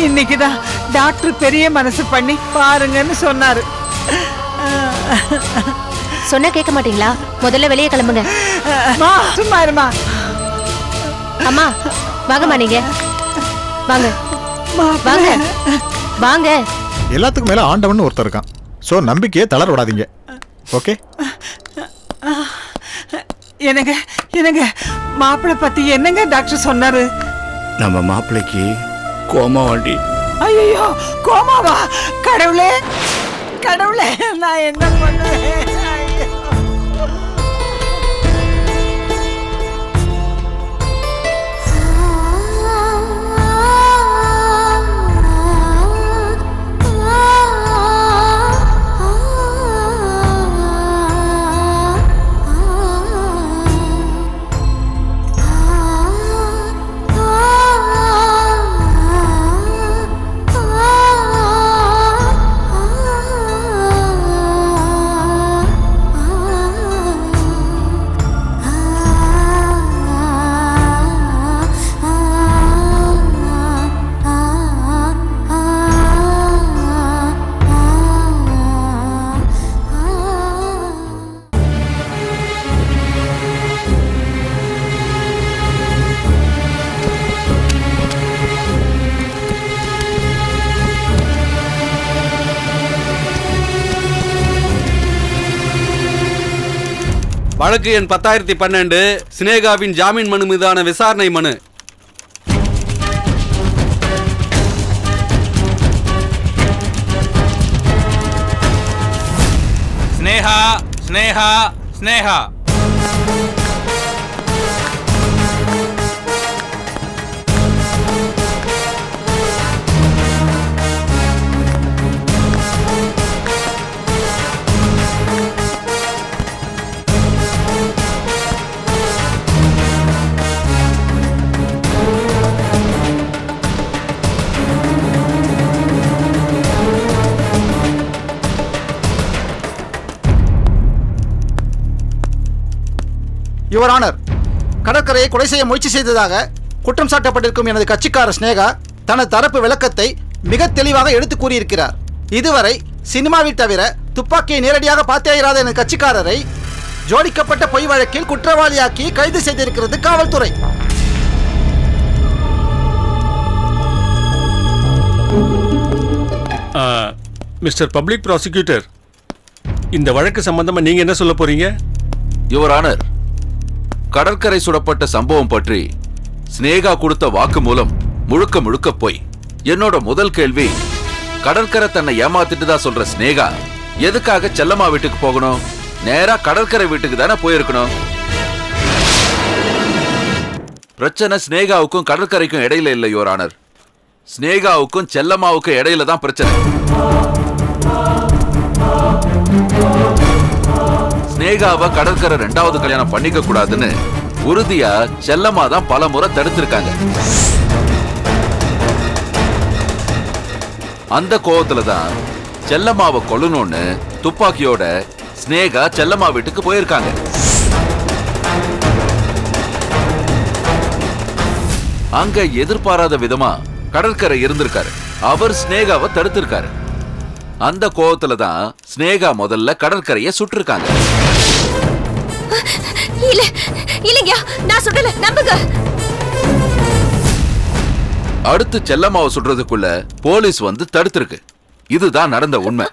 Speaker 7: இன்னைக்குதான் டாக்டர் பெரிய மனசு பண்ணி பாருங்கன்னு சொன்னாரு.
Speaker 5: சொன்னா கேட்க மாட்டீங்களா? முதல்ல வெளியே கிளம்புங்க.
Speaker 7: சும்மா இருமா.
Speaker 5: அம்மா வாங்கம்மா, நீங்க வாங்க வாங்க வாங்க.
Speaker 13: எல்லாத்துக்கும் மேல ஆண்டவன் ஒருத்தர் இருக்கான். ஸோ நம்பிக்கையை தளர விடாதீங்க. ஓகே?
Speaker 7: என்னங்க மாப்பிள்ளை பத்தி என்னங்க டாக்டர் சொன்னாரு?
Speaker 11: நம்ம மாப்பிள்ளைக்கு கோமா வாண்டி.
Speaker 7: ஐயோ, கோமாவா? கடவுளே கடவுளே, நான் என்ன பண்ணுவேன்?
Speaker 14: வழக்கு எண் 10,012 சினேகாவின் ஜாமீன் மனு மீதான விசாரணை மனு.
Speaker 15: ஸ்னேகா ஸ்னேகா ஸ்னேகா.
Speaker 10: யுவர் ஆனர், கடற்கரையை கொலை செய்ய முயற்சி செய்ததாக குற்றம் சாட்டப்பட்டிருக்கும் எனது கட்சிக்காரர் ஸ்னேகா தனது தரப்பு விளக்கத்தை மிக தெளிவாக எடுத்து கூறியிருக்கிறார். இதுவரை சினிமாவில் தவிர துப்பாக்கியை நேரடியாக பார்த்தேயிராத எனது கட்சிக்காரரை ஜோடிக்கப்பட்ட பொய் வழக்கில் குற்றவாளியாக்கி கைது செய்திருக்கிறது காவல்துறை.
Speaker 16: மிஸ்டர் பப்ளிக் ப்ராசிக்யூட்டர், இந்த வழக்கு சம்பந்தமா நீங்க என்ன சொல்ல போறீங்க?
Speaker 2: யுவர் ஆனர், கடற்கரை சுடப்பட்ட சம்பவம் பற்றி ஸ்னேகா கொடுத்த வாக்குமூலம் முழுக்க முழுக்க போய். என்னோட முதல் கேள்வி, கடற்கரை தன்னை ஏமாத்திட்டு தான் சொல்ற ஸ்னேகா எதுக்காக செல்லம்மா வீட்டுக்கு போகணும்? நேரா கடற்கரை வீட்டுக்கு தானே போயிருக்கணும். பிரச்சனை ஸ்னேகாவுக்கும் கடற்கரைக்கும் இடையில இல்லை யுவர் ஆனர். ஸ்னேகாவுக்கும் செல்லம்மாவுக்கும் இடையில தான் பிரச்சனை. ஸ்னேகாவை கடற்கரை 2வது கல்யாணம் பண்ணிக்க கூடாதுன்னு உறுதியா செல்லம்மா தான் பல முறை தடுத்திருக்காங்க. அந்த கோவத்துல தான் செல்லம்மாவை கொல்லணும்னு துப்பாக்கியோட ஸ்னேகா செல்லம்மா வீட்டுக்கு போயிருக்காங்க. அங்க எதிர்பாராத விதமா கடற்கரை இருந்திருக்காரு. அவர் ஸ்னேகாவை தடுத்திருக்காரு. அந்த கோவத்துல தான் ஸ்னேகா முதல்ல கடற்கரையை சுட்டிருக்காங்க.
Speaker 5: இல்லைங்க, நான் சொல்லல, நம்புங்க.
Speaker 2: அடுத்து செல்லம்மாவை சுடுறதுக்குள்ள போலீஸ் வந்து தடுத்திருக்கு. இதுதான் நடந்த உண்மை.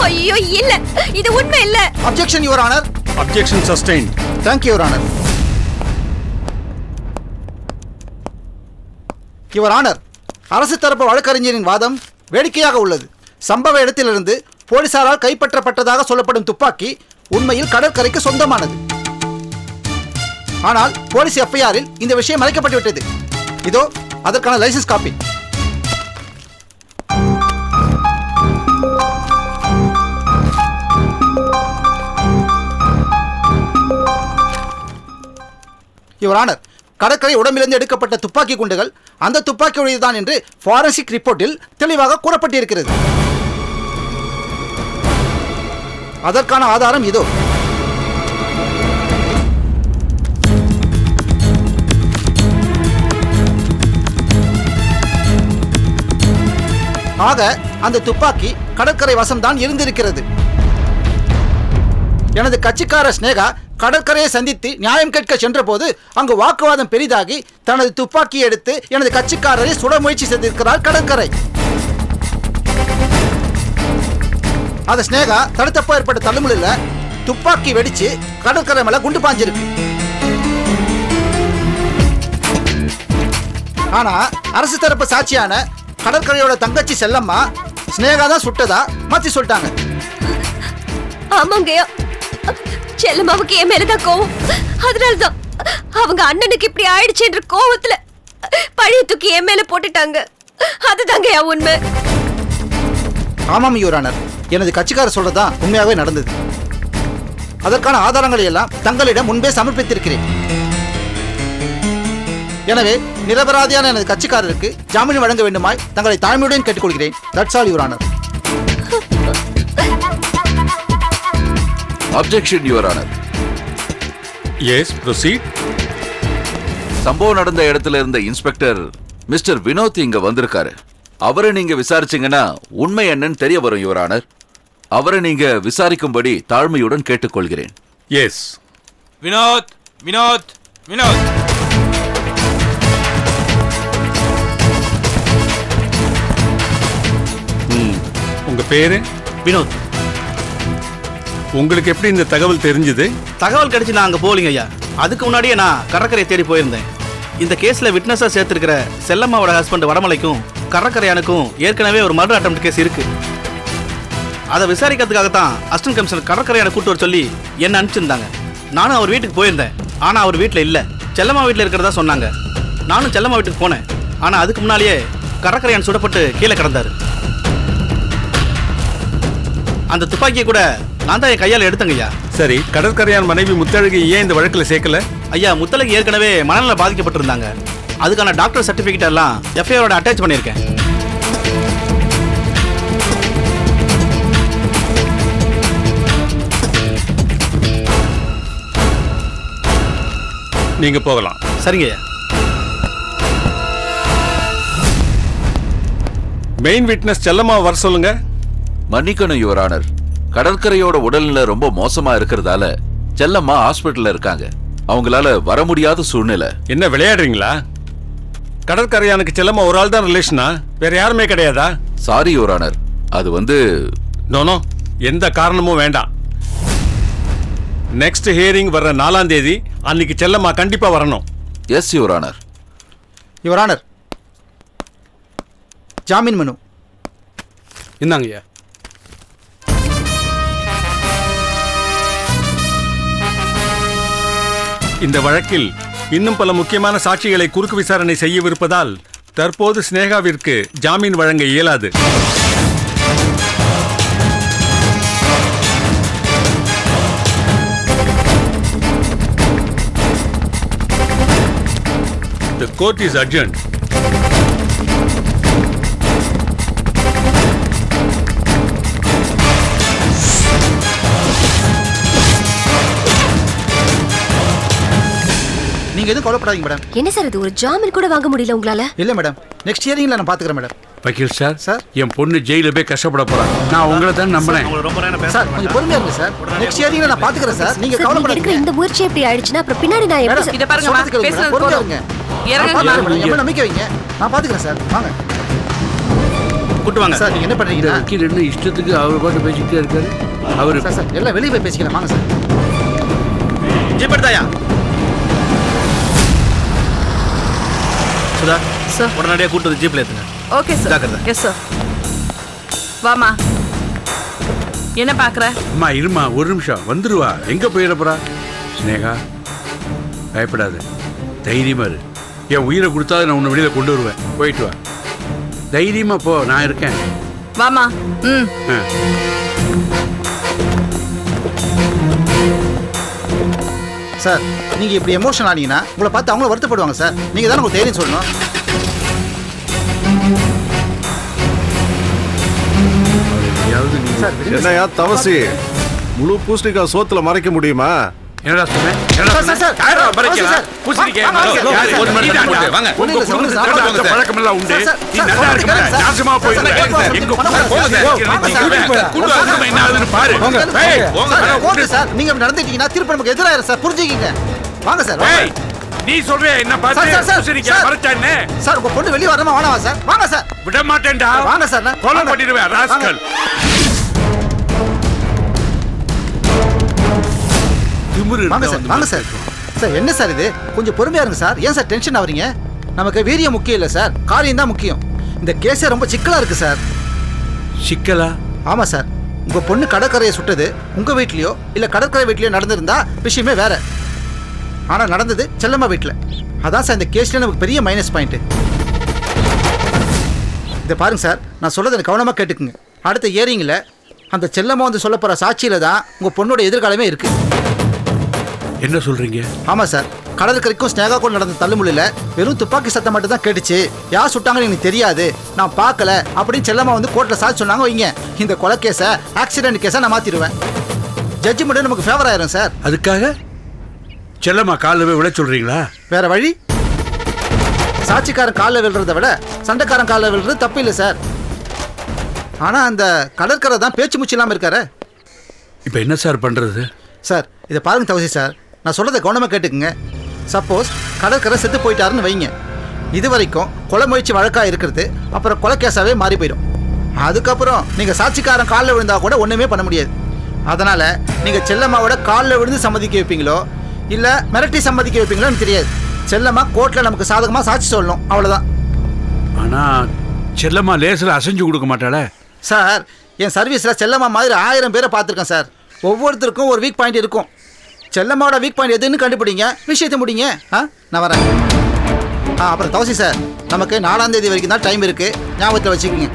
Speaker 5: ஐயோ இல்ல, இது உண்மை இல்ல.
Speaker 10: Objection your honour.
Speaker 16: Objection sustained.
Speaker 10: Thank you your honour. Your honour, அரசு தரப்பு வழக்கறிஞரின் வாதம் வேடிக்கையாக உள்ளது. சம்பவ இடத்திலிருந்து போலீசாரால் கைப்பற்றப்பட்டதாக சொல்லப்படும் துப்பாக்கி உண்மையில் கடற்கரைக்கு சொந்தமானது. ஆனால் போலீஸ் எஃப்ஐஆரில் இந்த விஷயம் மறைக்கப்பட்டு விட்டது. இதோ அதற்கான லைசன்ஸ் காப்பி. யுவர் ஆனர், கடற்கரை உடம்பிலிருந்து எடுக்கப்பட்ட துப்பாக்கி குண்டுகள் அந்த துப்பாக்கியுடையதுதான் என்று ஃபாரன்சிக் ரிப்போர்ட்டில் தெளிவாக கூறப்பட்டிருக்கிறது. அதற்கான ஆதாரம் இதோ. ஆக அந்த துப்பாக்கி கடற்கரை வசம்தான் இருந்திருக்கிறது. எனது கட்சிக்காரர் ஸ்னேகா கடற்கரையை சந்தித்து நியாயம் கேட்க சென்ற போது அங்கு வாக்குவாதம் பெரிதாகி தனது துப்பாக்கியை எடுத்து எனது கட்சிக்காரரை சுட முயற்சி செய்திருக்கிறார் கடற்கரை. அதை ஸ்னேகா தடுத்தப்போ ஏற்பட்ட தள்ளுமுள்ள துப்பாக்கி வெடிச்சு கடற்கரை மேல குண்டு பாஞ்சிருக்கு. ஆனா அரசு தரப்பு சாட்சியான கடற்கரையோட தங்கச்சி செல்லம்மா ஸ்னேகா தான் சுட்டதா மாத்தி சொல்லிட்டாங்க.
Speaker 5: ஆமாங்கய்யா, செல்லம்மாவுக்கு என் மேலதான் கோவம். அதனாலதான் அவங்க அண்ணனுக்கு இப்படி ஆயிடுச்சுன்ற கோவத்துல பழைய தூக்கி என் மேல போட்டுட்டாங்க. அதுதாங்கய்யா உண்மை.
Speaker 10: ஆமாம் யுவர் ஆனர், எனது கட்சிக்காரர் சொல்றதுதான் உண்மையாகவே நடந்தது. அதற்கான ஆதாரங்களை எல்லாம் தங்களிடம் முன்பே சமர்ப்பித்திருக்கிறேன். எனவே நிரபராதியான எனது கட்சிக்காரருக்கு ஜாமீன் வழங்க வேண்டுமாய் தங்களை தாழ்மையுடன் கேட்டுக்கொள்கிறேன். That's all your honour.
Speaker 17: Objection your honour.
Speaker 16: Yes, proceed.
Speaker 17: சம்பவம் நடந்த இடத்துல இருந்த இன்ஸ்பெக்டர் மிஸ்டர் வினோத் இங்க வந்திருக்காரு. அவரை நீங்க விசாரிச்சீங்கன்னா உண்மை என்னன்னு தெரிய வரும் யுவர் ஆனர். அவரை நீங்க விசாரிக்கும்படி தாழ்மையுடன் கேட்டுக்கொள்கிறேன்.
Speaker 16: எஸ்.
Speaker 15: வினோத், வினோத், வினோத்.
Speaker 16: உங்க பேரு?
Speaker 6: வினோத்.
Speaker 16: உங்களுக்கு எப்படி இந்த தகவல் தெரிஞ்சது?
Speaker 6: தகவல் கிடைச்சு நான் அங்க போகலீங்க ஐயா. அதுக்கு முன்னாடியே நான் கடற்கரையை தேடி போயிருந்தேன். இந்த கேஸ்ல விட்னஸா சேர்த்திருக்கிற செல்லம்மாவோட ஹஸ்பண்ட் வடமலைக்கும் கடற்கரையானுக்கும் ஏற்கனவே ஒரு மர்டர் அட்டெம்ப்ட் கேஸ் இருக்கு. அதை விசாரிக்கிறதுக்காகத்தான் அசிஸ்டன்ட் கமிஷனர் கடற்கரையான கூட்டு வர சொல்லி என்ன அனுப்பிச்சிருந்தாங்க. நானும் அவர் வீட்டுக்கு போயிருந்தேன். ஆனா அவர் வீட்டில் இல்லை, செல்லம்மா வீட்டில் இருக்கிறதா சொன்னாங்க. நானும் செல்லம்மா வீட்டுக்கு போனேன். ஆனா அதுக்கு முன்னாலேயே கடற்கரையான் சுடப்பட்டு கீழே கிடந்தாரு. அந்த துப்பாக்கியை கூட நான் தான் என் கையால் எடுத்தங்க ஐயா.
Speaker 16: சரி, கடற்கரையான் மனைவி முத்தழகி ஏன் இந்த வழக்கில் சேர்க்கல?
Speaker 6: ஐயா, முத்தழகி ஏற்கனவே மனநல பாதிக்கப்பட்டிருந்தாங்க. அதுக்கான டாக்டர் சர்டிபிகேட் எல்லாம் எஃப்ஐஆரோட அட்டாச் பண்ணியிருக்கேன்.
Speaker 16: நீங்க போகலாம்.
Speaker 6: சரிங்க ஐயா.
Speaker 16: மெயின் விட்னஸ் செல்லம்மா வர சொல்லுங்க.
Speaker 17: மன்னிக்கணும் யுவர் ஆனர், கடற்கரையோட உடல்நிலை ரொம்ப மோசமா இருக்கிறதால செல்லம்மா ஹாஸ்பிட்டல்ல இருக்காங்க. அவங்களால வர முடியாத சூழ்நிலை.
Speaker 16: என்ன விளையாடுறீங்களா? கடற்கரையானுக்கு செல்லம்மா ஒரு ஆள் தான் ரிலேஷனா? வேற யாருமே கிடையாதா?
Speaker 17: சாரி யுவர் ஆனர், அது
Speaker 16: நோ, எந்த காரணமும் வேண்டாம். நெக்ஸ்ட் ஹியரிங் வர்ற 4ஆம் தேதி அன்னைக்கு செல்லம்மா கண்டிப்பா வரணும்.
Speaker 17: Yes your honour.
Speaker 10: Your honour, ஜாமீன் மனு.
Speaker 14: இந்தாங்க ஐயா.
Speaker 16: இந்த வழக்கில் இன்னும் பல முக்கியமான சாட்சிகளை குறுக்கு விசாரணை செய்யவிருப்பதால் தற்போது ஸ்னேகாவிற்கு ஜாமீன் வழங்க இயலாது. The court is adjourned.
Speaker 10: நீங்க எதுவும் கவலைப்படாதீங்க மேடம்.
Speaker 5: என்ன சார் இது, ஒரு ஜாமீன் கூட வாங்க முடியல உங்களால?
Speaker 10: இல்ல மேடம், நெக்ஸ்ட் ஹியரிங்ல நான் பாத்துக்கிறேன் மேடம்.
Speaker 14: வக்கீல் சார்,
Speaker 10: சார்,
Speaker 14: என் பொண்ணு ஜெயில போய் கஷ்டப்பட போறான். நான் உங்களை தான் நம்பினேன்.
Speaker 10: சார் கொஞ்சம் பொறுமையா இருங்க சார். நெக்ஸ்ட் ஹியரிங்ல நான் பாத்துக்கிறேன் சார். நீங்க கவலைப்படாதீங்க.
Speaker 5: இந்த முயற்சி எப்படி ஆயிடுச்சுன்னா அப்புறம் பின்னாடி நான் எப்படி
Speaker 10: இத பாருங்க, பேசுறது பொறுமையா இருங்க. இறங்குங்க, நம்பிக்கை வைங்க. நான் பாத்துக்கிறேன் சார். வாங்க
Speaker 6: கூட்டு வாங்க
Speaker 10: சார். நீங்க என்ன பண்றீங்க?
Speaker 14: வக்கீல் என்ன இஷ்டத்துக்கு அவர் பாட்டு பேசிக்கிட்டே இருக்காரு. அவரு
Speaker 10: சார் எல்லாம் வெளியே போய் பேசிக்கலாம். வாங்க சார்.
Speaker 6: ஜீப் எடுத்தாயா? சுதா சார், உடனடியாக கூட்டு வந்து ஜீப்ல ஏத்துங்க.
Speaker 12: Okay sir.
Speaker 6: ஜாக்கிரதை.
Speaker 12: Yes sir. வாமா, என்ன பாக்குற?
Speaker 14: அம்மா இருமா, ஒரு நிமிஷம் வந்துருவா. எங்க போயிட போறா? ஸ்னேகா, பயப்படாத, தைரியமா இரு. என் உயிரை கொடுத்தா நான் உன்னை வெளியில கொண்டு வருவேன். போயிட்டு வா, தைரியமா போ, நான் இருக்கேன்.
Speaker 12: வாமா. ம்.
Speaker 10: சார், நீங்க இப்படி எமோஷனல் ஆனீங்கன்னா உங்களை பார்த்து அவங்களும் வருத்தப்படுவாங்க சார். நீங்க தானே உங்களுக்கு தைரியம் சொல்லணும்.
Speaker 18: என்னையா தவசி, முழு பூசணிக்காய் சோத்துல மறைக்க முடியுமா?
Speaker 14: என்னடா சொன்னேன்? பழக்கமெல்லாம் உண்டு. நீ நல்லா இருக்க, நாசமா போயிருக்க. என்ன ஆகுதுன்னு பாரு.
Speaker 10: சார், நீங்க நடந்துட்டீங்கன்னா திருப்பி நமக்கு எதிராயிரும் சார். புரிஞ்சுக்கீங்க. வாங்க சார்.
Speaker 14: நீ சொல்ற என்ன பார்த்து மறைச்சானே
Speaker 10: சார். உங்க பொண்ணு வெளியே வரமா வேணாமா சார்? வாங்க சார்.
Speaker 14: விட மாட்டேன்டா.
Speaker 10: வாங்க சார்.
Speaker 14: கொலை பண்ணிடுவேன் ராஸ்கல். திமிரு
Speaker 10: வாங்க சார் வாங்க சார். சார் என்ன சார் இது? கொஞ்சம் பொறுமையா இருங்க சார். ஏன் சார் டென்ஷன் ஆவறீங்க? நமக்கு வீரியம் முக்கியம் இல்லை சார், காரியம் தான் முக்கியம். இந்த கேஸே ரொம்ப சிக்கலா இருக்கு சார்.
Speaker 14: சிக்கலா?
Speaker 10: ஆமா சார். உங்க பொண்ணு கடற்கரையை சுட்டது உங்க வீட்லயோ இல்ல கடற்கரை வீட்லயோ நடந்திருந்தா விஷயமே வேற. ஆனா நடந்தது செல்லம்மா வீட்டுல. அதான் சார் இந்த கேஸ்ல நமக்கு பெரிய மைனஸ் பாயிண்ட். இதை பாருங்க சார், நான் சொல்றதை கவனமா கேட்டுக்குங்க. அடுத்த ஏரிங்கில் அந்த செல்லம்மா வந்து சொல்ல போற சாட்சியில தான் உங்க பொண்ணோட எதிர்காலமே இருக்கு.
Speaker 14: என்ன சொல்றீங்க?
Speaker 10: ஆமா சார், கடற்கரைக்கும் ஸ்னேகாக்கும் நடந்த தள்ளுமுள்ளில வெறும் துப்பாக்கி சத்தம் மட்டும் தான் கேட்டுச்சு. யார் சுட்டாங்கன்னு எனக்கு தெரியாது, நான் பார்க்கல அப்படின்னு செல்லம்மா வந்து கோர்ட்ல சாட்சி சொன்னாங்க வைங்க, இந்த கொலை கேஸை ஆக்சிடென்ட் கேஸை நான் மாத்திடுவேன். ஜட்ஜ்மெண்ட் நமக்கு ஃபேவர் ஆயிரும் சார்.
Speaker 14: அதுக்காக செல்லம்மா காலில் போய் விழ சொல்றீங்களா?
Speaker 10: வேற வழி? சாட்சிக்காரன் காலில் விழுறதை விட சண்டைக்காரன் காலில் விழுறது தப்பு இல்லை சார். ஆனா அந்த கடற்கரை தான் பேச்சு மூச்சு இல்லாமல் இருக்காரு.
Speaker 14: இப்போ என்ன சார் பண்றது?
Speaker 10: சார் இதை பாருங்க தவசி சார், நான் சொல்றதை கவனமாக கேட்டுக்குங்க. சப்போஸ் கடற்கரை செத்து போயிட்டாருன்னு வைங்க, இது வரைக்கும் கொலை முயற்சி வழக்காக இருக்கிறது அப்புறம் கொலை கேஸாவே மாறி போயிடும். அதுக்கப்புறம் நீங்கள் சாட்சிக்காரன் காலில் விழுந்தா கூட ஒன்றுமே பண்ண முடியாது. அதனால நீங்கள் செல்லம்மாவோட காலில் விழுந்து சம்மதிக்க வைப்பீங்களோ இல்லை மிரட்டி சம்மதிக்க வைப்பீங்களோன்னு தெரியாது. செல்லம்மா கோர்ட்டில் நமக்கு சாதகமாக சாட்சி சொல்லணும், அவ்வளோதான்.
Speaker 14: ஆனால் செல்லம்மா லேசில் அசைஞ்சு கொடுக்க மாட்டாளே
Speaker 10: சார். என் சர்வீஸில் செல்லம்மா மாதிரி 1000 பேரை பார்த்துருக்கேன் சார். ஒவ்வொருத்தருக்கும் ஒரு வீக் பாயிண்ட் இருக்கும். செல்லம்மாவோட வீக் பாயிண்ட் எதுன்னு கண்டுபிடிங்க, விஷயத்தை முடிங்க. நான் வரேன். அப்புறம் தவசி சார், நமக்கு 4ஆம் தேதி வரைக்கும் தான் டைம் இருக்கு, ஞாபகத்தில் வச்சுக்கோங்க.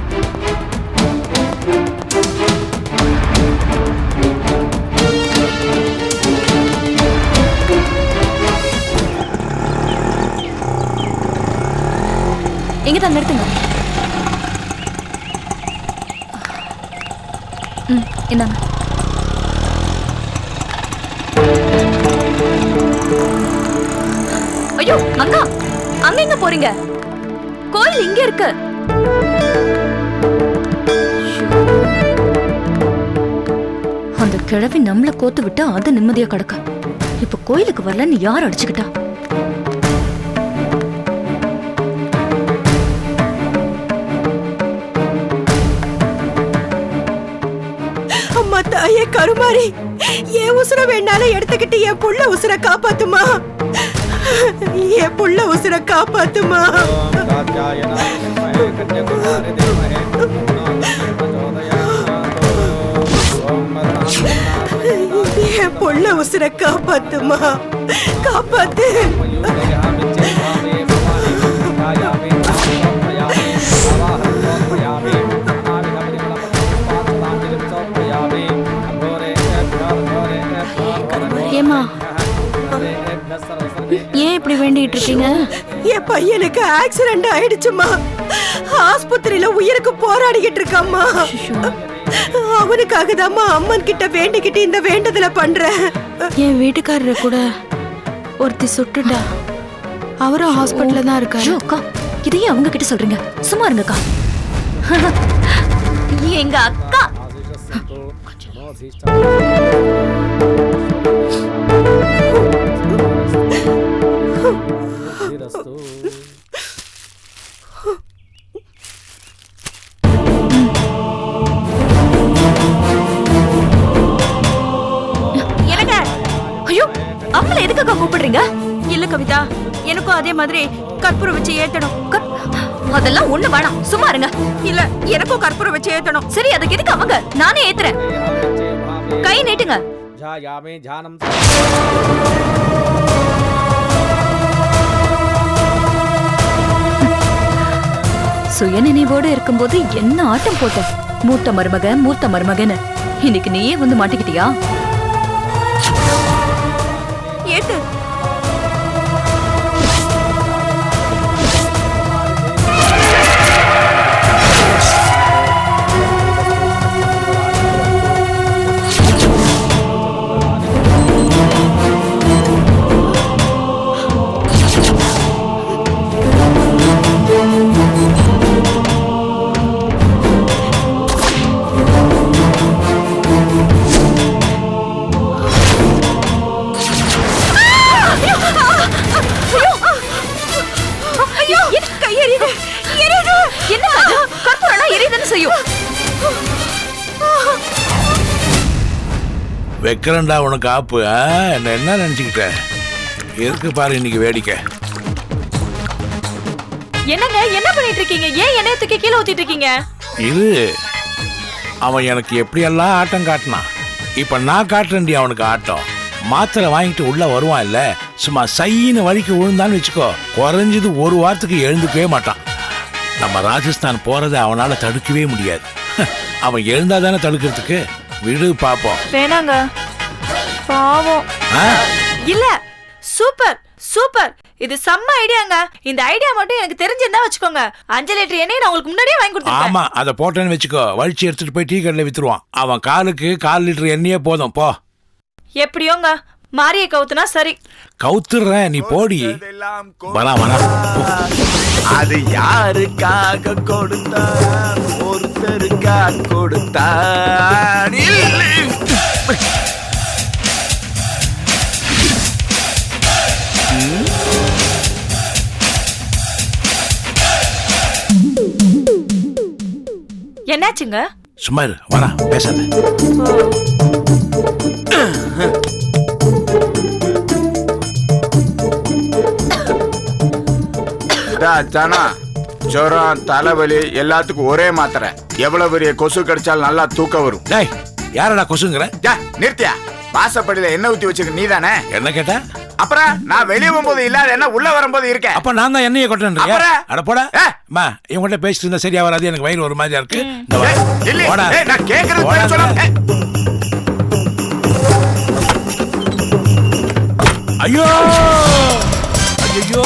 Speaker 3: எங்க தான் நிறுத்துங்க. இந்தாங்க. ஐயோ அக்கா, அங்க எங்க போறீங்க? கோயில் இங்க இருக்கு. அந்த கிழவி நம்மள கோத்து விட்டு அது நிம்மதியா கிடக்க. இப்ப கோயிலுக்கு வரலன்னு யார் அடிச்சுக்கிட்டா?
Speaker 5: அம்மா தாயே கருமாரி, என் உசுர வேணாலும் எடுத்துக்கிட்டு என் புள்ள உசுர காப்பாத்துமா, என் புள்ள உசுர காப்பாத்துமா. என் புள்ள உசுர காப்பாத்துமா, காப்பாத்து.
Speaker 3: ஏமா ஏன் இப்படி வேண்டிட்டு இருக்கீங்க?
Speaker 5: என் பையனுக்கு ஆக்சிடென்ட் ஆயிடுச்சுமா, ஆஸ்பத்திரியில உயிருக்கு போராடிக்கிட்டு இருக்காம்மா. அவனுக்காக தான்மா அம்மன் கிட்ட வேண்டிக்கிட்டு இந்த வேண்டுதல பண்றேன்.
Speaker 3: என் வீட்டுக்காரரை கூட ஒருத்தி சுட்டுட்டா, அவரும் ஹாஸ்பிட்டல்ல தான் இருக்காரு. அக்கா, இதையும் அவங்க கிட்ட சொல்றீங்க? சும்மா இருங்கக்கா. எங்க அக்கா
Speaker 5: என்னங்க?
Speaker 3: ஐயோ, அவங்கள எதுக்காக கூப்பிடுறீங்க?
Speaker 5: இல்ல கவிதா, எனக்கும் அதே மாதிரி கற்பூரம் வச்சு ஏத்தணும்.
Speaker 3: அதெல்லாம் ஒண்ணு வேணாம், சும்மா இருங்க.
Speaker 5: இல்ல, எனக்கும் கற்பூரம் வச்சு ஏத்தணும்.
Speaker 3: சரி, அதுக்கு எதுக்கு அவங்க? நானே ஏத்துறேன். கை நீட்டுங்க. சுயநினைவோடு இருக்கும்போது என்ன ஆட்டம் போட்ட? மூத்த மருமகன்னு இன்னைக்கு நீயே வந்து மாட்டிக்கிட்டியா?
Speaker 5: ஏத்து.
Speaker 11: வைக்கிறேன்டா உனக்கு ஆப்பு. என்ன நினைச்சுக்கிட்ட? இருக்கு பாரு இன்னைக்கு வேடிக்கை.
Speaker 12: என்னங்க என்ன பண்ணிட்டு இருக்கீங்க? ஏன் எண்ணெயை தூக்கி கீழே ஊத்திட்டு இருக்கீங்க?
Speaker 11: இது அவன் எனக்கு எப்படியெல்லாம் ஆட்டம் காட்டினான். இப்ப நான் காட்டுறேன்டி அவனுக்கு ஆட்டம். மாத்திரை வாங்கிட்டு உள்ள வருவான் இல்ல, சும்மா சைன்னு வலிக்கு விழுந்தான்னு வச்சுக்கோ, குறைஞ்சது ஒரு வாரத்துக்கு எழுந்துக்கவே மாட்டான். நம்ம ராஜஸ்தான் போறதை அவனால தடுக்கவே முடியாது. அவன் எழுந்தாதானே தடுக்கிறதுக்கு. விடு பாப்போம்.
Speaker 12: வேணாங்க, பாவம். இல்ல, சூப்பர் சூப்பர், இது செம்ம ஐடியாங்க. இந்த ஐடியா மட்டும் எனக்கு தெரிஞ்சிருந்தா வச்சுக்கோங்க, 5 லிட்டர் எண்ணெய் நான் உங்களுக்கு முன்னாடியே வாங்கி கொடுத்துருக்கேன்.
Speaker 11: ஆமா, அதை போட்டேன்னு வச்சுக்கோ, வலிச்சு எடுத்துட்டு போய் டீ கடையில் வித்துருவான். அவன் காலுக்கு 1/4 லிட்டர் எண்ணெயே போதும். போ.
Speaker 12: எப்படியோங்க, மாரியை கவுத்துனா சரி.
Speaker 11: கவுத்துறேன், நீ போடி. வரா வரா.
Speaker 15: அது யாருக்காக கொடுத்தா? ஒருத்தருக்காக கொடுத்தா.
Speaker 12: என்னாச்சுங்க?
Speaker 11: சும்மா இரு, வரா, பேசாத.
Speaker 15: ஜுரம், தலைவலி எல்லாத்துக்கும் ஒரே மாத்திரை. எவ்வளவு பெரிய கொசு கடிச்சாலும் நல்லா தூக்கம் வரும்.
Speaker 11: யாரடா கொசுங்கிற?
Speaker 15: நிறுத்தியா? வாசப்படியில என்ன ஊத்தி வச்சிருக்க நீ தானே?
Speaker 11: என்ன கேட்ட?
Speaker 15: அப்புறம் நான் வெளியே வரும்போது இல்லாத என்ன உள்ள வரும்போது இருக்கேன்.
Speaker 11: அப்ப நான் தான் எண்ணெயை கொட்டேன். அட போட. அம்மா, இவங்ககிட்ட பேசிட்டு இருந்தா சரியா வராது, எனக்கு வயிறு ஒரு மாதிரியா இருக்கு.
Speaker 15: நான் கேக்குறது சொல்ல.
Speaker 11: ஐயோ ஐயோ,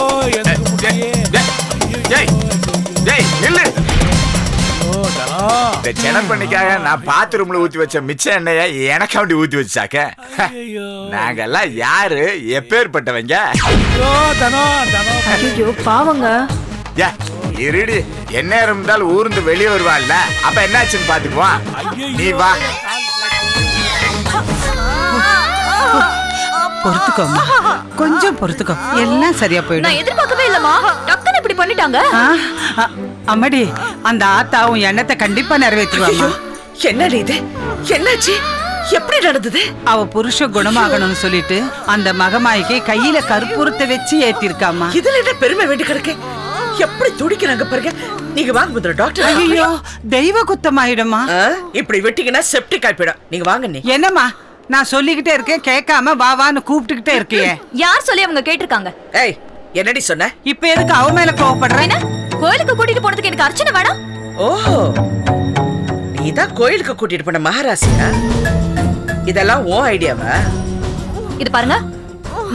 Speaker 15: பண்ணிக்காக நான் பாத்ரூம்ல ஊத்தி வச்ச மிச்ச எண்ணெய எனக்கு அப்படி ஊத்தி வச்சாக்க. நாங்கெல்லாம் யாரு, எப்பேற்பட்டவங்க?
Speaker 12: ஐயோ பாவங்க.
Speaker 15: இருடி, என்ன இருந்தாலும் ஊர்ந்து வெளியே வருவான்ல, அப்ப என்னாச்சுன்னு பாத்துக்குவான். நீ வா.
Speaker 7: பொறுத்துக்கோ, கொஞ்சம் பொறுத்துக்கோ, எல்லாம் சரியா போயிடும்.
Speaker 3: நான் எதிர்பார்க்கவே இல்லம்மா, டக்குன்னு இப்படி பண்ணிட்டாங்க.
Speaker 7: அம்மாடி, அந்த ஆத்தாவும் எண்ணத்தை கண்டிப்பா நிறைவேற்றுவாங்க.
Speaker 8: என்னடி இது? என்னாச்சு? எப்படி நடந்தது?
Speaker 7: அவ புருஷ குணமாகணும்னு சொல்லிட்டு அந்த மகமாய்க்கு கையில கற்பூரத்தை வச்சு ஏத்திருக்காமா.
Speaker 8: இதுல என்ன பெருமை வேண்டி கிடக்கு? எப்படி துடிக்கிறாங்க பாருங்க. நீங்க வாங்க முதல்ல டாக்டர்.
Speaker 7: ஐயோ, தெய்வ குத்தமாயிடுமா?
Speaker 8: இப்படி வெட்டிங்கன்னா செப்டிக் ஆயிடும். நீங்க வாங்க. நீ
Speaker 7: என்னம்மா, நான் சொல்லிக்கிட்டே இருக்கேன், கேட்காம வா வான்னு கூப்பிட்டுக்கிட்டே இருக்கியே.
Speaker 3: யார் சொல்லி அவங்க கேட்டிருக்காங்க?
Speaker 8: ஏய், என்னடி சொன்ன?
Speaker 7: இப்ப எதுக்கு அவ மேல கோவப்படுறேன்?
Speaker 3: கோயிலுக்கு கூட்டிட்டு போறதுக்கு எனக்கு அர்ச்சனை வேணாம்.
Speaker 8: ஓஹோ, நீதான் கோயிலுக்கு கூட்டிட்டு போன மகாராசியா? இதெல்லாம் ஓ ஐடியாவா?
Speaker 3: இது பாருங்க,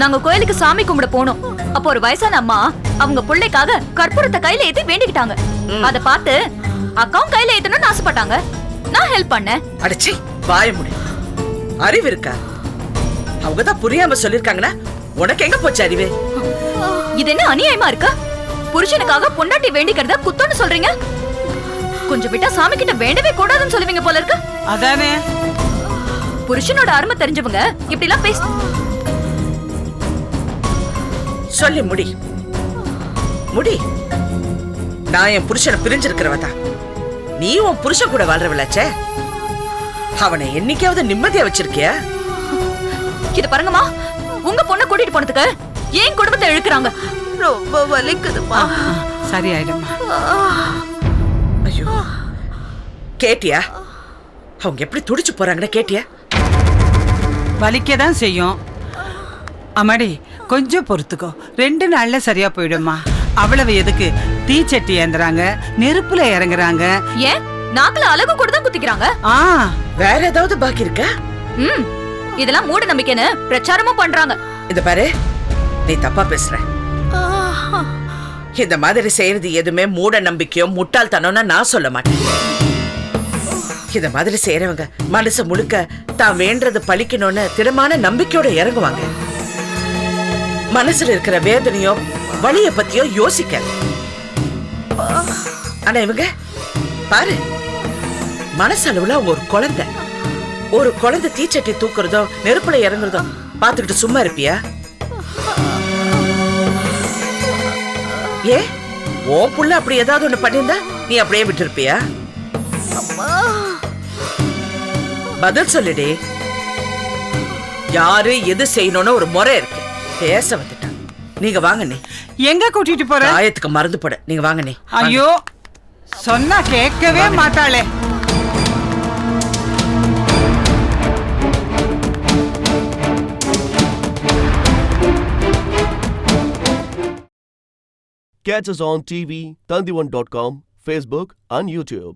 Speaker 3: நாங்க கோயிலுக்கு சாமி கும்பிட போனோம். அப்போ ஒரு வயசான அம்மா அவங்க பிள்ளைக்காக கற்பூரத்தை கையில ஏத்தி வேண்டிக்கிட்டாங்க. அத பார்த்து அக்காவும் கையில ஏத்தணும்னு ஆசைப்பட்டாங்க. நான் ஹெல்ப் பண்ணேன்.
Speaker 8: அடச்சி, வாய முடி. அறிவு இருக்கா? அவங்க தான் புரியாம சொல்லிருக்காங்கன்னா உனக்கு எங்க போச்சு அறிவு?
Speaker 3: இது என்ன அநியாயமா இருக்கா? புருஷனுக்காக பொண்டாட்டி வேண்டிக்கிறத குத்தம்னு சொல்றீங்க. கொஞ்சம் விட்டா சாமி கிட்ட வேண்டவே கூடாதுன்னு சொல்லுவீங்க போல இருக்கு.
Speaker 7: அதானே,
Speaker 3: புருஷனோட அருமை தெரிஞ்சவங்க இப்படி எல்லாம் பேச
Speaker 8: சொல்லி முடி முடி. நான் என் புருஷனை பிரிஞ்சிருக்கிறவதான். நீ உன் புருஷன் கூட வாழ்றவளாச்சே. அவனை என்னைக்காவது நிம்மதியா வச்சிருக்கியா?
Speaker 3: இது பாருங்கம்மா, உங்க பொண்ணை கூட்டிட்டு போனதுக்கு ஏன் குடும்பத்தை இழுக்கிறாங்க?
Speaker 5: ரொம்ப வலிக்குதுமா.
Speaker 7: சரி ஆயிடுமா.
Speaker 8: ஐயோ, கேட்டியா? அவங்க எப்படி துடிச்சு போறாங்கன்னு கேட்டியா?
Speaker 7: வலிக்கதான் செய்யும். அம்மாடி, கொஞ்சம் பொறுத்துக்கோ, 2 நாள்ல சரியா போயிடுமா. அவ்வளவு எதுக்கு தீச்சட்டி ஏந்துறாங்க, நெருப்புல இறங்குறாங்க.
Speaker 3: ஏன் நாக்குல அழகு கூட தான் குத்திக்கிறாங்க?
Speaker 8: வேற ஏதாவது பாக்கி இருக்கா?
Speaker 3: இதெல்லாம் மூட நம்பிக்கைன்னு பிரச்சாரமும் பண்றாங்க.
Speaker 8: இத பாரு, நீ தப்பா பேசுற. இந்த மாதிரி செய்யறது எதுவுமே மூட நம்பிக்கையோ முட்டாள்தனம்னு நான் சொல்ல மாட்டேன். இந்த மாதிரி செய்யறவங்க மனசு முழுக்க தான் வேண்டது பழிக்கணும்னு திடமான நம்பிக்கையோட இறங்குவாங்க. மனசுல இருக்கிற வேதனையோ வலிய பத்தியோ யோசிக்க. ஆனா இவங்க பாரு, மனசளவுல அவங்க ஒரு குழந்தை தீச்சட்டி தூக்குறதோ நெருப்புல இறங்குறதோ பாத்துக்கிட்டு சும்மா இருப்பியா? ஏ, ஓ புள்ள அப்படி ஏதாவது ஒண்ணு பண்ணிருந்தா நீ அப்படியே விட்டு இருப்பியா? பதில் சொல்லுடி. யாரு எது செய்யணும்னு ஒரு முறை இருக்கு. பேச வந்துட்டான். நீங்க வாங்க நீ.
Speaker 7: எங்க கூட்டிட்டு போற?
Speaker 8: காயத்துக்கு மருந்து போட. நீங்க வாங்க நீ.
Speaker 7: ஐயோ சொன்னா கேட்கவே மாட்டாளே.
Speaker 1: Catch us on TV, Tandivan.com, Facebook and YouTube.